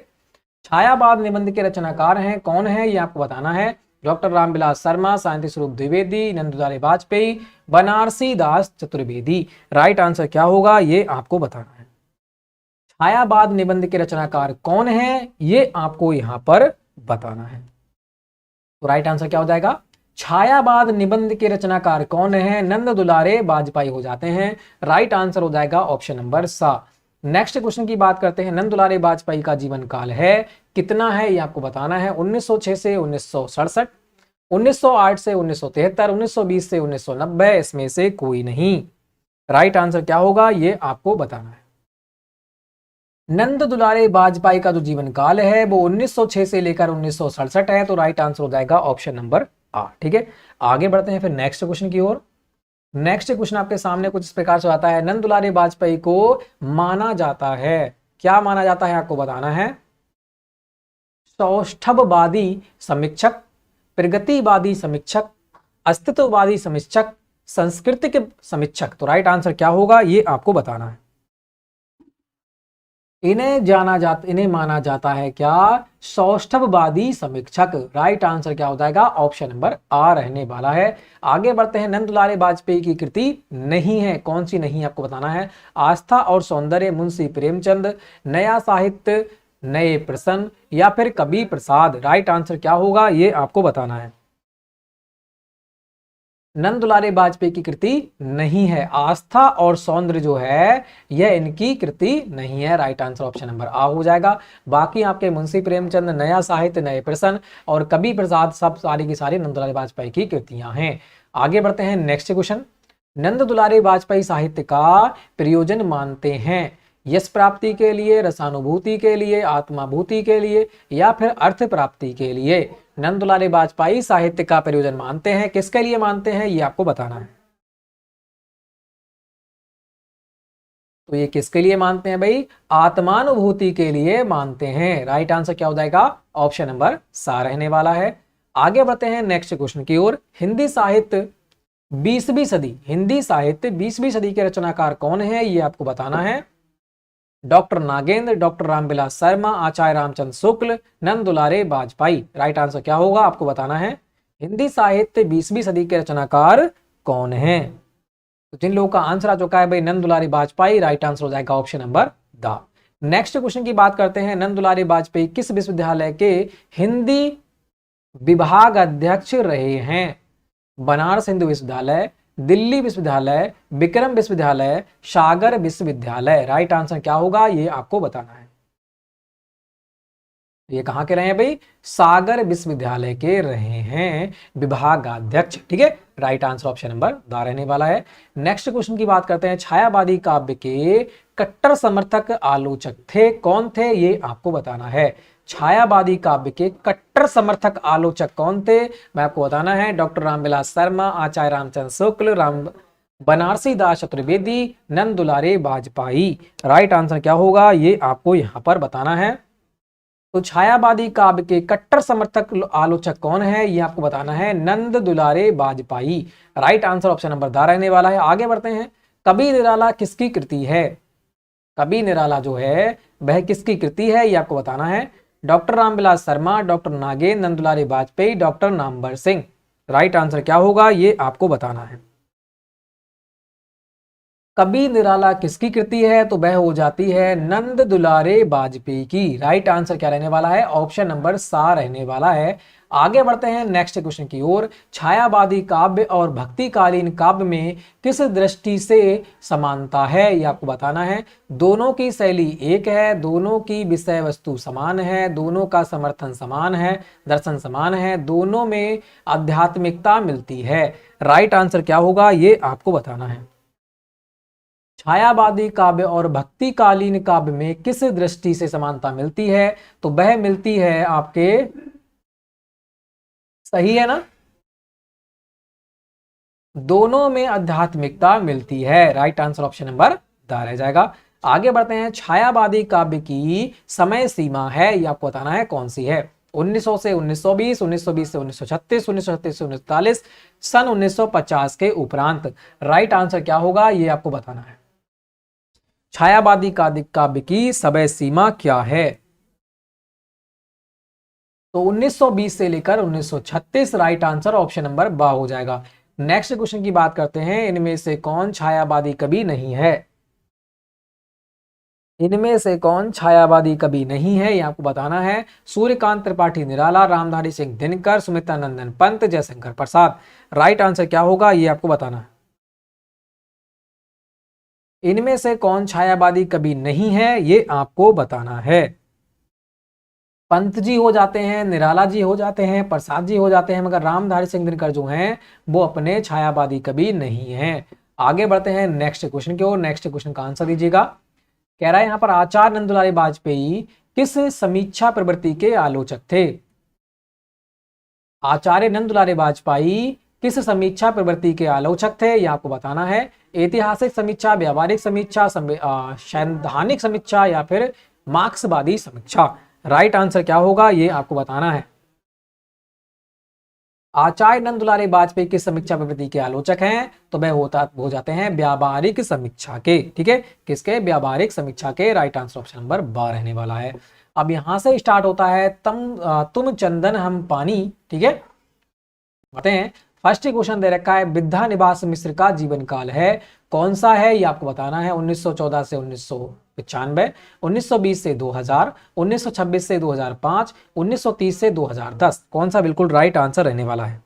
छायावाद निबंध के रचनाकार हैं कौन है, ये आपको बताना है। डॉक्टर रामविलास शर्मा, शांति स्वरूप द्विवेदी, नंद दुलारी वाजपेयी, बनारसी दास चतुर्वेदी। राइट आंसर क्या होगा, ये आपको बताना है। छायावाद निबंध के रचनाकार कौन है, ये आपको यहां पर बताना है। तो राइट आंसर क्या हो जाएगा, छायावाद निबंध के रचनाकार कौन है, नंद दुलारे वाजपेयी हो जाते हैं। राइट आंसर हो जाएगा ऑप्शन नंबर सा। नेक्स्ट क्वेश्चन की बात करते हैं। नंद दुलारे वाजपेयी का जीवन काल है कितना है, ये आपको बताना है। 1906 से 1967, 1908 से 1973, 1920 से 1990, इसमें से कोई नहीं। राइट आंसर क्या होगा, ये आपको बताना है। नंद दुलारे वाजपेयी का जो जीवन काल है वो 1906 से लेकर 1967 है। तो राइट आंसर हो जाएगा ऑप्शन नंबर आ, ठीक है। आगे बढ़ते हैं फिर नेक्स्ट क्वेश्चन की ओर। नेक्स्ट क्वेश्चन आपके सामने कुछ इस प्रकार से आता है। नंद दुलारे वाजपेयी को माना जाता है, क्या माना जाता है, आपको बताना है। सौष्ठववादी समीक्षक, प्रगतिवादी समीक्षक, अस्तित्ववादी समीक्षक, सांस्कृतिक समीक्षक। तो राइट आंसर क्या होगा, ये आपको बताना है। इन्हें माना जाता है क्या, सौष्ठववादी समीक्षक। राइट आंसर क्या हो जाएगा, ऑप्शन नंबर आ रहने वाला है। आगे बढ़ते हैं। नंद दुलारे वाजपेयी की कृति नहीं है, कौन सी नहीं, आपको बताना है। आस्था और सौंदर्य, मुंशी प्रेमचंद, नया साहित्य, नए प्रसन्न या फिर कवि प्रसाद। राइट आंसर क्या होगा, ये आपको बताना है। नंद दुलारे वाजपेयी की कृति नहीं है। आस्था और सौंदर्य जो है यह इनकी कृति नहीं है। राइट आंसर ऑप्शन नंबर आ हो जाएगा। बाकी आपके मुंशी प्रेमचंद, नया साहित्य, नए प्रसन्न और कवि प्रसाद सब सारी की सारी नंद दुलारे वाजपेयी की कृतियां हैं। आगे बढ़ते हैं नेक्स्ट क्वेश्चन। नंद दुलारे वाजपेयी साहित्य का प्रयोजन मानते हैं यश प्राप्ति के लिए, रसानुभूति के लिए, आत्माभूति के लिए या फिर अर्थ प्राप्ति के लिए। नंद दुलारे वाजपेयी साहित्य का प्रयोजन मानते हैं, किसके लिए मानते हैं, ये आपको बताना है। तो ये किसके लिए मानते हैं भाई, आत्मानुभूति के लिए मानते हैं। राइट आंसर क्या हो जाएगा, ऑप्शन नंबर सा रहने वाला है। आगे बढ़ते हैं नेक्स्ट क्वेश्चन की ओर। हिंदी साहित्य 20वीं सदी, हिंदी साहित्य 20वीं सदी के रचनाकार कौन है, ये आपको बताना है। डॉक्टर नागेंद्र, डॉक्टर रामविलास शर्मा, आचार्य रामचंद्र शुक्ल, नंद दुलारे वाजपेयी। राइट आंसर क्या होगा, आपको बताना है। हिंदी साहित्य 20वीं सदी के रचनाकार कौन है। तो जिन लोगों का आंसर आ चुका है भाई नंद दुलारे वाजपेयी, राइट आंसर हो जाएगा option number the. Next question की बात करते हैं। नंद दुलारे वाजपेयी किस विश्वविद्यालय के हिंदी विभाग अध्यक्ष रहे हैं। बनारस हिंदू विश्वविद्यालय, दिल्ली विश्वविद्यालय, विक्रम विश्वविद्यालय, सागर विश्वविद्यालय। राइट आंसर क्या होगा ये आपको बताना है। ये कहाँ के रहे हैं भाई? सागर विश्वविद्यालय के रहे हैं विभागाध्यक्ष। ठीक है, right answer option number the रहने वाला है। नेक्स्ट क्वेश्चन की बात करते हैं। छायावादी काव्य के कट्टर समर्थक आलोचक थे, कौन थे ये आपको बताना है। छायावादी काव्य के कट्टर समर्थक आलोचक कौन थे मैं आपको बताना है। डॉक्टर रामविलास शर्मा, आचार्य रामचंद्र शुक्ल, बनारसी दास चतुर्वेदी, नंद दुलारे वाजपेयी। राइट आंसर क्या होगा ये आपको यहां पर बताना है। तो छायावादी काव्य के कट्टर समर्थक आलोचक कौन है ये आपको बताना है। नंद दुलारे Vajpayee. Right answer option number the रहने वाला है। आगे बढ़ते हैं। कवि निराला किसकी कृति है? कवि निराला जो है वह किसकी कृति है ये आपको बताना है। डॉक्टर रामविलास शर्मा, डॉक्टर नागेंद्र, नंद दुलारे Vajpayee, doctor Namvar Singh. Right answer क्या होगा ये आपको बताना है। कवि निराला किसकी कृति है? तो वह हो जाती है नंद दुलारे वाजपेयी की। राइट आंसर क्या रहने वाला है? ऑप्शन नंबर सा रहने वाला है। आगे बढ़ते हैं नेक्स्ट क्वेश्चन की ओर। छायावादी काव्य और भक्तिकालीन काव्य में किस दृष्टि से समानता है ये आपको बताना है। दोनों की शैली एक है, दोनों की विषय वस्तु समान है, दोनों का समर्थन समान है, दर्शन समान है, दोनों में आध्यात्मिकता मिलती है। राइट आंसर क्या होगा ये आपको बताना है। छायावादी काव्य और भक्तिकालीन काव्य में किस दृष्टि से समानता मिलती है? तो वह मिलती है आपके, सही है ना, दोनों में आध्यात्मिकता मिलती है। Right answer option number the रह जाएगा। आगे बढ़ते हैं। छायावादी काव्य की समय सीमा है ये आपको बताना है कौन सी है। 1900 से 1920, 1920 से 1936, 1936 से 1940, सन 1950 के उपरांत। राइट आंसर क्या होगा ये आपको बताना है। छायावादी काव्य की समय सीमा क्या है? तो 1920 से लेकर 1936। राइट आंसर ऑप्शन नंबर बा हो जाएगा। नेक्स्ट क्वेश्चन की बात करते हैं। इनमें से कौन छायावादी कवि नहीं है? इनमें से कौन छायावादी कवि नहीं है ये आपको बताना है। सूर्यकांत त्रिपाठी निराला, रामधारी सिंह दिनकर, सुमित्रा नंदन पंत, जयशंकर प्रसाद। राइट आंसर क्या होगा ये आपको बताना है। इनमें से कौन छायावादी कवि नहीं है ये आपको बताना है। पंत जी हो जाते हैं, निराला जी हो जाते हैं, प्रसाद जी हो जाते हैं, मगर रामधारी सिंह दिनकर जो हैं वो अपने छायावादी कवि नहीं हैं। आगे बढ़ते हैं नेक्स्ट क्वेश्चन की ओर। नेक्स्ट क्वेश्चन का आंसर दीजिएगा। कह रहा है यहाँ पर आचार्य नंद दुलारे वाजपेयी किस समीक्षा प्रवृत्ति के आलोचक थे? आचार्य नंद दुलारे वाजपेयी किस समीक्षा प्रवृत्ति के आलोचक थे ये आपको बताना है। ऐतिहासिक समीक्षा, व्यावहारिक समीक्षा, सैद्धांतिक समीक्षा या फिर मार्क्सवादी समीक्षा। राइट आंसर क्या होगा ये आपको बताना है। आचार्य नंद दुलारे वाजपेयी किस समीक्षा प्रवृत्ति के आलोचक हैं? तो वह हो जाते हैं व्यावहारिक समीक्षा के। ठीक है, किसके? व्यावहारिक समीक्षा के। राइट आंसर ऑप्शन नंबर 12 रहने वाला है। अब यहां से स्टार्ट होता है तुम चंदन हम पानी। ठीक है, बताते हैं। फर्स्ट क्वेश्चन दे रखा है विद्यानिवास मिश्र का जीवन काल है, कौन सा है ये आपको बताना है। 1914 से 1995, 1920 से 2000, 1926 से 2005, 1930 से 2010। कौन सा बिल्कुल राइट आंसर रहने वाला है?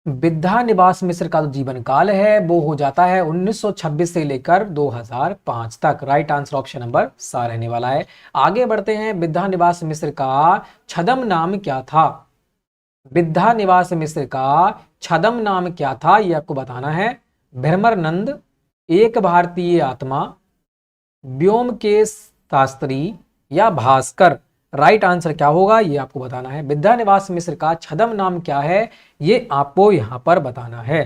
विद्यानिवास मिश्र का जो जीवन काल है वो हो जाता है 1926 से लेकर 2005 तक। राइट आंसर ऑप्शन नंबर सा रहने वाला है। आगे बढ़ते हैं। विद्यानिवास मिश्र का छद्म नाम क्या था? विद्यानिवास मिश्र का छद्म नाम क्या था ये आपको बताना है। भ्रमरानंद, एक भारतीय आत्मा, व्योमकेश शास्त्री या भास्कर। राइट आंसर क्या होगा ये आपको बताना है। विद्यानिवास मिश्र का छद्म नाम क्या है ये आपको यहां पर बताना है।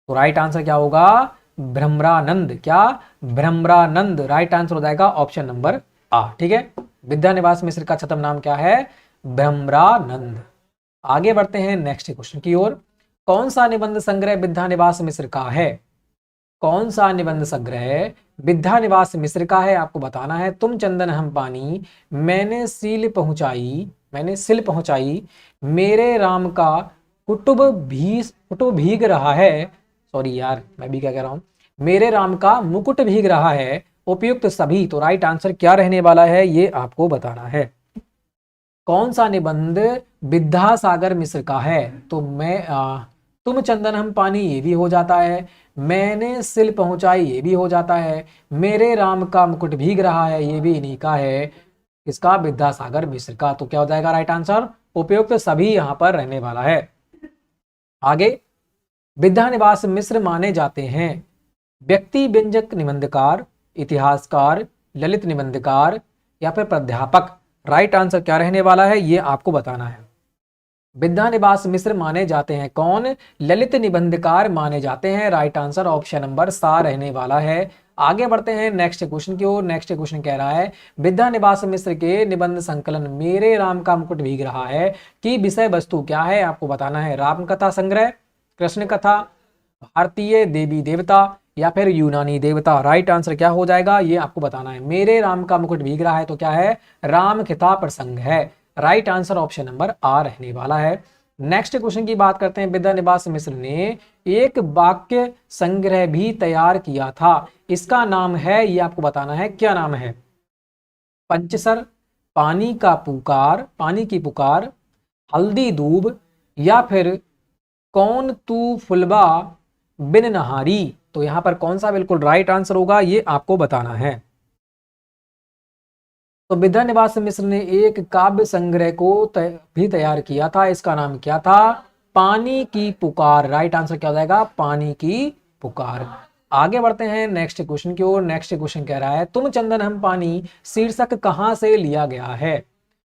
तो राइट आंसर क्या होगा? भ्रमरानंद। क्या? भ्रमरानंद। राइट आंसर हो जाएगा ऑप्शन नंबर आ। ठीक है, विद्यानिवास मिश्र का छद्म नाम क्या है? भ्रमरानंद। आगे बढ़ते हैं नेक्स्ट क्वेश्चन की ओर। कौन सा निबंध संग्रह विद्यानिवास मिश्र का है? कौन सा निबंध संग्रह विद्यानिवास मिश्र का है आपको बताना है। तुम चंदन हम पानी, मैंने सील पहुंचाई, मेरे राम का कुटुब भीग रहा है। सॉरी यार, मैं भी क्या कह रहा हूं, मेरे राम का मुकुट भीग रहा है, उपयुक्त सभी। तो राइट आंसर क्या रहने वाला है ये आपको बताना है। कौन सा निबंध विद्यासागर मिश्र का है? तो तुम चंदन हम पानी ये भी हो जाता है, मैंने सिल पहुंचाई ये भी हो जाता है, मेरे राम का मुकुट भीग रहा है ये भी इन्हीं का है। किसका? विद्यासागर मिश्र का। तो क्या हो जाएगा राइट आंसर? उपयुक्त सभी यहां पर रहने वाला है। आगे, विद्यानिवास मिश्र माने जाते हैं व्यक्ति व्यंजक निबंधकार, इतिहासकार, ललित निबंधकार या फिर प्राध्यापक। राइट आंसर क्या रहने वाला है ये आपको बताना है। विद्यानिवास मिश्र माने जाते हैं कौन? ललित निबंधकार माने जाते हैं। राइट आंसर ऑप्शन नंबर सा रहने वाला है। आगे बढ़ते हैं नेक्स्ट क्वेश्चन की ओर। नेक्स्ट क्वेश्चन कह रहा है विद्यानिवास मिश्र के निबंध संकलन मेरे राम का मुकुट भीग रहा है की विषय वस्तु क्या है? आपको बताना है। राम कथा संग्रह, कृष्ण कथा, भारतीय देवी देवता या फिर यूनानी देवता। राइट आंसर क्या हो जाएगा ये आपको बताना है। मेरे राम का मुकुट भीग रहा है तो क्या है? राम कथा प्रसंग है। राइट आंसर ऑप्शन नंबर आ रहने वाला है। नेक्स्ट क्वेश्चन की बात करते हैं। विद्यानिवास मिश्र ने एक वाक्य संग्रह भी तैयार किया था, इसका नाम है, ये आपको बताना है, क्या नाम है? पंचसर, पानी का पुकार, पानी की पुकार, हल्दी दूब या फिर कौन तू फुलबा बिन नहारी। तो यहां पर कौन सा बिल्कुल राइट आंसर होगा ये आपको बताना है। तो विद्यानिवास मिश्र ने एक काव्य संग्रह को भी तैयार किया था, इसका नाम क्या था? पानी की पुकार। राइट आंसर क्या हो जाएगा? पानी की पुकार। आगे बढ़ते हैं नेक्स्ट क्वेश्चन की ओर। नेक्स्ट क्वेश्चन कह रहा है तुम चंदन हम पानी शीर्षक कहां से लिया गया है?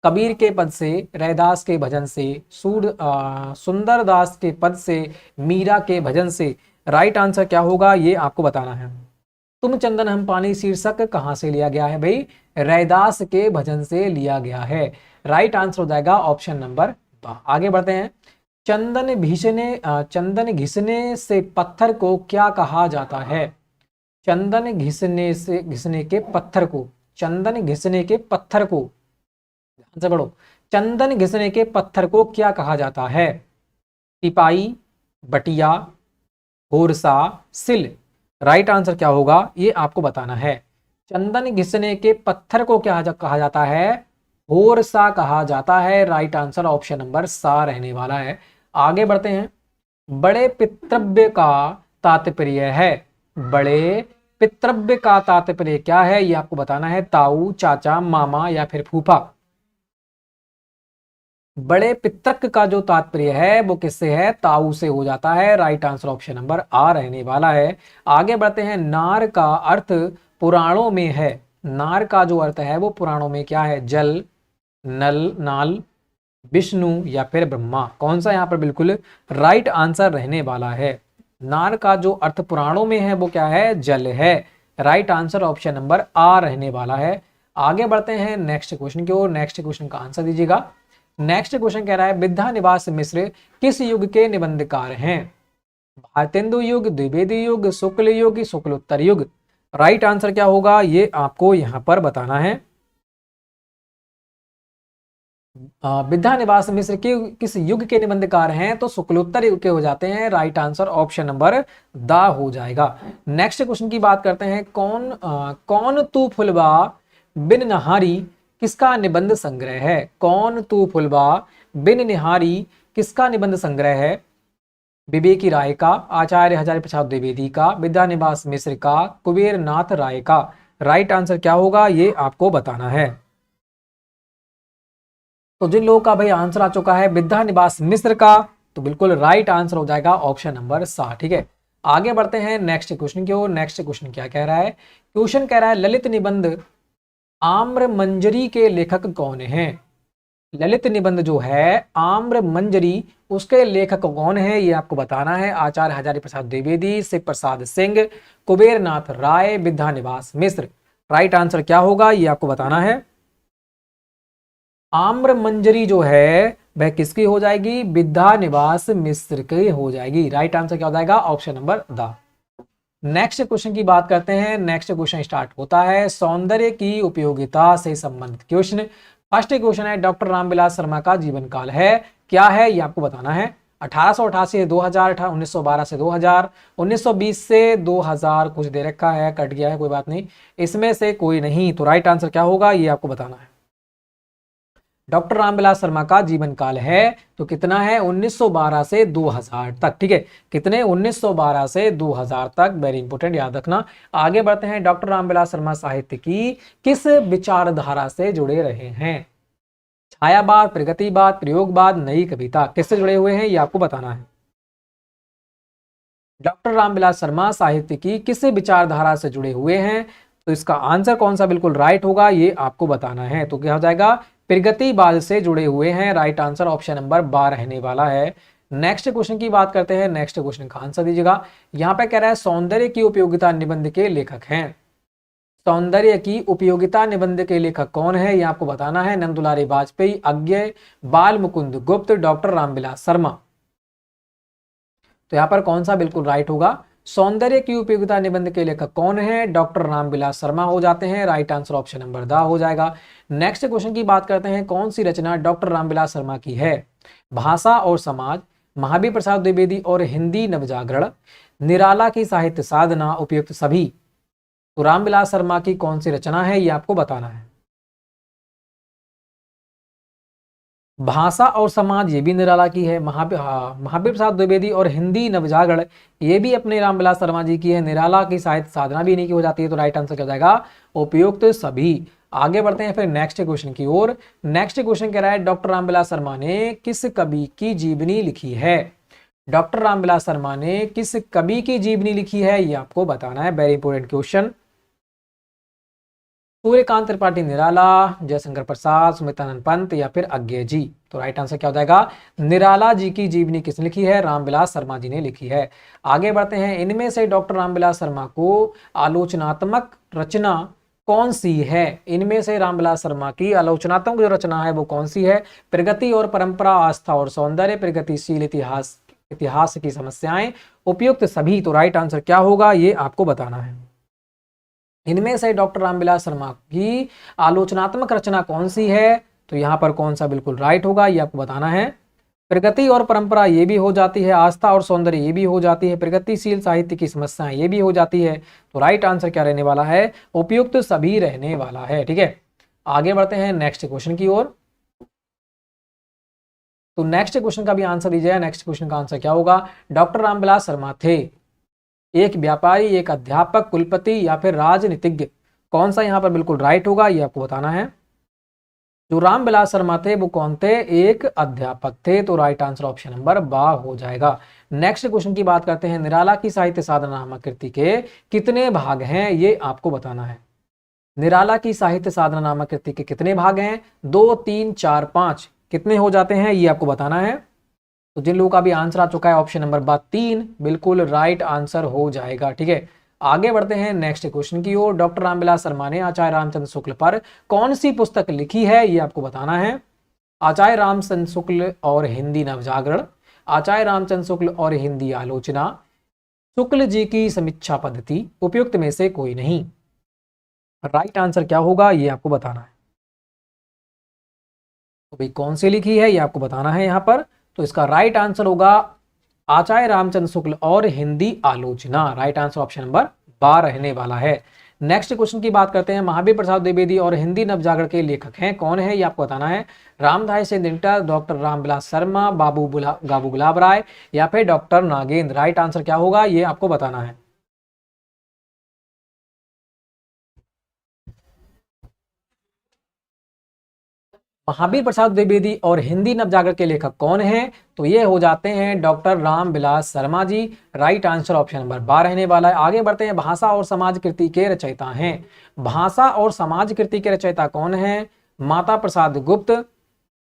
कबीर के पद से, रैदास के भजन से, सुंदर दास के पद से, मीरा के भजन से। राइट आंसर क्या होगा ये आपको बताना है। तुम चंदन हम पानी शीर्षक कहां से लिया गया है भाई? रैदास के भजन से लिया गया है। राइट आंसर हो जाएगा ऑप्शन नंबर। आगे बढ़ते हैं। चंदन घिसने से पत्थर को क्या कहा जाता है? चंदन घिसने के पत्थर को, चंदन घिसने के पत्थर को, ध्यान से पढ़ो, चंदन घिसने के पत्थर को क्या कहा जाता है? तिपाई, बटिया, होरसा, सिल। राइट आंसर क्या होगा ये आपको बताना है। चंदन घिसने के पत्थर को क्या कहा जाता है? होरसा कहा जाता है। राइट आंसर ऑप्शन नंबर सा रहने वाला है। आगे बढ़ते हैं। बड़े पितृव्य का तात्पर्य है, बड़े पितृव्य का तात्पर्य क्या है ये आपको बताना है। ताऊ, चाचा, मामा या फिर फूफा। बड़े पितृक का जो तात्पर्य है वो किससे है? ताऊ से हो जाता है। राइट आंसर ऑप्शन नंबर आ रहने वाला है। आगे बढ़ते हैं। नार का अर्थ पुराणों में है, नार का जो अर्थ है वो पुराणों में क्या है? जल, नल, नाल, विष्णु या फिर ब्रह्मा। कौन सा यहाँ पर बिल्कुल राइट आंसर रहने वाला है? नार का जो अर्थ पुराणों में है वो क्या है? जल है। राइट आंसर ऑप्शन नंबर आ रहने वाला है। आगे बढ़ते हैं नेक्स्ट क्वेश्चन की ओर। नेक्स्ट क्वेश्चन का आंसर दीजिएगा। नेक्स्ट क्वेश्चन कह रहा है विद्यानिवास मिश्र किस युग के निबंधकार हैं? भारतेंदु युग, द्विवेदी युग, शुक्ल युग, शुक्लोत्तर युग। राइट आंसर क्या होगा ये आपको यहां पर बताना है। विद्यानिवास मिश्र के किस युग के निबंधकार हैं? तो शुक्लोत्तर युग के हो जाते हैं। राइट आंसर ऑप्शन नंबर दा हो जाएगा। नेक्स्ट क्वेश्चन की बात करते हैं। कौन तू फुलबा बिन नहारी किसका निबंध संग्रह है? कौन तू फुलबा बिन निहारी किसका निबंध संग्रह है? विवेकी राय का, आचार्य हजारी प्रसाद द्विवेदी का, विद्यानिवास मिश्र का, कुबेर नाथ राय का। राइट आंसर क्या होगा ये आपको बताना है। तो जिन लोगों का भाई आंसर आ चुका है विद्यानिवास मिश्र का, तो बिल्कुल राइट आंसर हो जाएगा ऑप्शन नंबर सा। ठीक है, आगे बढ़ते हैं नेक्स्ट क्वेश्चन की ओर। नेक्स्ट क्वेश्चन क्या कह रहा है? क्वेश्चन कह रहा है ललित निबंध आम्र मंजरी के लेखक कौन हैं? ललित निबंध जो है आम्र मंजरी, उसके लेखक कौन है ये आपको बताना है। आचार्य हजारी प्रसाद द्विवेदी, शिव प्रसाद सिंह, कुबेर नाथ राय, विद्यानिवास मिश्र। राइट आंसर क्या होगा ये आपको बताना है। आम्र मंजरी जो है वह किसकी हो जाएगी? विद्यानिवास मिश्र की हो जाएगी। राइट आंसर क्या हो जाएगा? Option number the. Next question की बात करते हैं। नेक्स्ट क्वेश्चन स्टार्ट होता है सौंदर्य की उपयोगिता से संबंधित क्वेश्चन। फर्स्ट क्वेश्चन है डॉक्टर रामविलास शर्मा का जीवन काल है क्या है ये आपको बताना है। 1888 से 2000, 1912 से 2000, 1920 से 2000, कुछ दे रखा है, कट गया है, कोई बात नहीं, इसमें से कोई नहीं। तो राइट आंसर क्या होगा ये आपको बताना है। डॉक्टर रामविलास शर्मा का जीवन काल है तो कितना है 1912 से 2000 तक। ठीक है, कितने 1912 से 2000 तक, वेरी इंपॉर्टेंट, याद रखना। आगे बढ़ते हैं, डॉक्टर रामविलास शर्मा साहित्य की किस विचारधारा से जुड़े रहे हैं? छायावाद, प्रगतिवाद, प्रयोगवाद, नई कविता, किससे जुड़े हुए हैं ये आपको बताना है। डॉक्टर रामविलास शर्मा साहित्य की किस विचारधारा से जुड़े हुए हैं? तो इसका आंसर कौन सा बिल्कुल राइट होगा ये आपको बताना है। तो क्या हो जाएगा, प्रगतिवाद से जुड़े हुए हैं। राइट आंसर ऑप्शन नंबर 12 रहने वाला है। नेक्स्ट क्वेश्चन की बात करते हैं, नेक्स्ट क्वेश्चन का आंसर दीजिएगा। यहाँ पे कह रहा है सौंदर्य की उपयोगिता निबंध के लेखक हैं। सौंदर्य की उपयोगिता निबंध के लेखक कौन है ये आपको बताना है। नंदुलारी वाजपेयी, अज्ञे, बाल मुकुंद गुप्त, डॉक्टर रामविलास शर्मा। तो यहाँ पर कौन सा बिल्कुल राइट होगा? सौंदर्य की उपयोगिता निबंध के लेखक कौन है? डॉक्टर रामविलास शर्मा हो जाते हैं। Right answer option number the हो जाएगा। नेक्स्ट क्वेश्चन की बात करते हैं, कौन सी रचना डॉक्टर रामविलास शर्मा की है? भाषा और समाज, महावीर प्रसाद द्विवेदी और हिंदी नवजागरण, निराला की साहित्य साधना, उपयुक्त सभी। तो रामविलास शर्मा की कौन सी रचना है ये आपको बताना है। भाषा और समाज ये भी निराला की है। महावीर प्रसाद द्विवेदी और हिंदी नवजागरण ये भी अपने रामविलास शर्मा जी की है। निराला की साहित्य साधना भी इन्हीं की हो जाती है। तो राइट आंसर क्या हो जाएगा? उपयुक्त सभी। आगे बढ़ते हैं फिर नेक्स्ट क्वेश्चन की ओर। नेक्स्ट क्वेश्चन कह रहा है डॉक्टर रामविलास शर्मा ने किस कवि की जीवनी लिखी है? डॉक्टर रामविलास शर्मा ने किस कवि की जीवनी लिखी है ये आपको बताना है। Very important question. Suryakant Tripathi Nirala, Jaishankar Prasad, Sumitranandan Pant या फिर अज्ञे जी। तो राइट आंसर क्या हो जाएगा? निराला जी की जीवनी किसने लिखी है? रामविलास शर्मा जी ने लिखी है। आगे बढ़ते हैं, इनमें से डॉक्टर रामविलास शर्मा को आलोचनात्मक रचना कौन सी है? इनमें से रामविलास शर्मा की आलोचनात्मक जो रचना है वो कौन सी है? प्रगति और परंपरा, आस्था और सौंदर्य, प्रगतिशील इतिहास, इतिहास की समस्याएं, उपयुक्त सभी। तो राइट आंसर क्या होगा ये आपको बताना है। इनमें से डॉक्टर रामविलास शर्मा की आलोचनात्मक रचना कौन सी है? तो यहां पर कौन सा बिल्कुल राइट होगा ये आपको बताना है। प्रगति और परंपरा ये भी हो जाती है, आस्था और सौंदर्य ये भी हो जाती है, प्रगतिशील साहित्य की समस्याएं ये भी हो जाती है। तो राइट आंसर क्या रहने वाला है? उपयुक्त सभी रहने वाला है। ठीक है, आगे बढ़ते हैं नेक्स्ट क्वेश्चन की ओर। तो नेक्स्ट क्वेश्चन का भी आंसर दीजिए। नेक्स्ट क्वेश्चन का आंसर क्या होगा? डॉक्टर रामविलास शर्मा थे एक व्यापारी, एक अध्यापक, कुलपति या फिर राजनीतिज्ञ। कौन सा यहाँ पर बिल्कुल राइट होगा ये आपको बताना है। जो रामविलास शर्मा थे वो कौन थे? एक अध्यापक थे। तो राइट आंसर ऑप्शन नंबर 12 हो जाएगा। नेक्स्ट क्वेश्चन की बात करते हैं, निराला की साहित्य साधना नामक कृति के कितने भाग हैं ये आपको बताना है। निराला की साहित्य साधना नामक कृति के कितने भाग हैं? 2, 3, 4, 5, कितने हो जाते हैं ये आपको बताना है। तो जिन लोगों का भी आंसर आ चुका है ऑप्शन नंबर 3 बिल्कुल राइट आंसर हो जाएगा। ठीक है, आगे बढ़ते हैं नेक्स्ट क्वेश्चन की ओर। डॉक्टर रामविलास शर्मा ने आचार्य रामचंद्र शुक्ल पर कौन सी पुस्तक लिखी है ये आपको बताना है। आचार्य रामचंद्र शुक्ल और हिंदी नवजागरण, आचार्य रामचंद्र शुक्ल और हिंदी आलोचना, शुक्ल जी की समीक्षा पद्धति, उपयुक्त में से कोई नहीं। राइट आंसर क्या होगा ये आपको बताना है। तो भाई कौन सी लिखी है ये आपको बताना है यहाँ पर। तो इसका राइट आंसर होगा आचार्य रामचंद्र शुक्ल और हिंदी आलोचना। राइट आंसर ऑप्शन नंबर 12 रहने वाला है। नेक्स्ट क्वेश्चन की बात करते हैं, महावीर प्रसाद द्विवेदी और हिंदी नवजागरण के लेखक हैं कौन है ये आपको बताना है। रामधारी सिंह दिनकर, डॉक्टर रामविलास शर्मा, बाबू गुलाब राय या फिर डॉक्टर नागेंद्र। राइट आंसर क्या होगा ये आपको बताना है। महावीर प्रसाद द्विवेदी और हिंदी नवजागरण के लेखक कौन हैं? तो ये हो जाते हैं doctor Ramvilas Sharma ji. Right answer option number 12 रहने वाला है। आगे बढ़ते हैं, भाषा और समाज कृति के रचयिता हैं। भाषा और समाज कृति के रचयिता कौन है? माता प्रसाद गुप्त,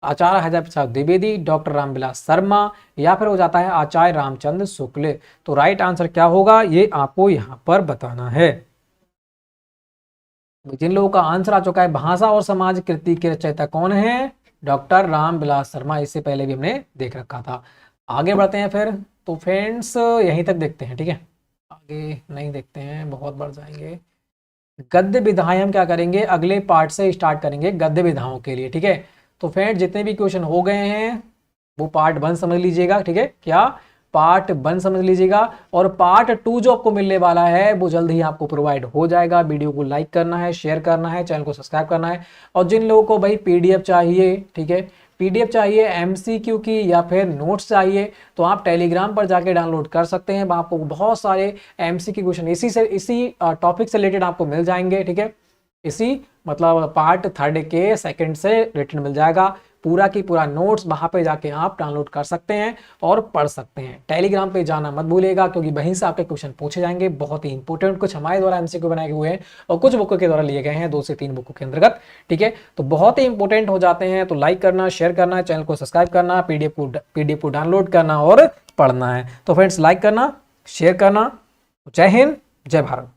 आचार्य हजारी प्रसाद द्विवेदी, डॉक्टर रामविलास शर्मा या फिर हो जाता है आचार्य रामचंद्र शुक्ल। तो राइट आंसर क्या होगा ये आपको यहाँ पर बताना है। जिन लोगों का आंसर आ चुका है भाषा और समाज कृति के रचयिता कौन है? डॉक्टर रामविलास शर्मा। इससे पहले भी हमने देख रखा था। आगे बढ़ते हैं फिर। तो फ्रेंड्स यहीं तक देखते हैं। ठीक है, आगे नहीं देखते हैं, बहुत बढ़ जाएंगे। गद्य विधाएं हम क्या करेंगे अगले पार्ट से स्टार्ट करेंगे गद्य विधाओं के लिए। ठीक है, तो फ्रेंड्स जितने भी क्वेश्चन हो गए हैं वो पार्ट 1 समझ लीजिएगा। ठीक है, क्या पार्ट 1 समझ लीजिएगा, और पार्ट 2 जो आपको मिलने वाला है वो जल्द ही आपको प्रोवाइड हो जाएगा। वीडियो को लाइक करना है, शेयर करना है, चैनल को सब्सक्राइब करना है। और जिन लोगों को भाई पीडीएफ चाहिए, ठीक है, पीडीएफ चाहिए एमसीक्यू की या फिर नोट्स चाहिए, तो आप टेलीग्राम पर जाके डाउनलोड कर सकते हैं। आपको बहुत सारे एमसीक्यू क्वेश्चन इसी टॉपिक से रिलेटेड आपको मिल जाएंगे, ठीक है। इसी मतलब पार्ट 3 के सेकंड से रिलेटेड मिल जाएगा। पूरा की पूरा नोट्स वहां पे जाके आप डाउनलोड कर सकते हैं और पढ़ सकते हैं। टेलीग्राम पे जाना मत भूलिएगा, क्योंकि वहीं से आपके क्वेश्चन पूछे जाएंगे, बहुत ही इंपॉर्टेंट। कुछ हमारे द्वारा एमसीक्यू बनाए हुए हैं और कुछ बुकों के द्वारा लिए गए हैं, 2 से 3 बुकों के अंतर्गत, ठीक है। तो बहुत ही इंपॉर्टेंट हो जाते हैं। तो लाइक करना, शेयर करना, चैनल को सब्सक्राइब करना, पीडीएफ को डाउनलोड करना और पढ़ना है। तो फ्रेंड्स, लाइक करना, शेयर करना। जय हिंद, जय भारत।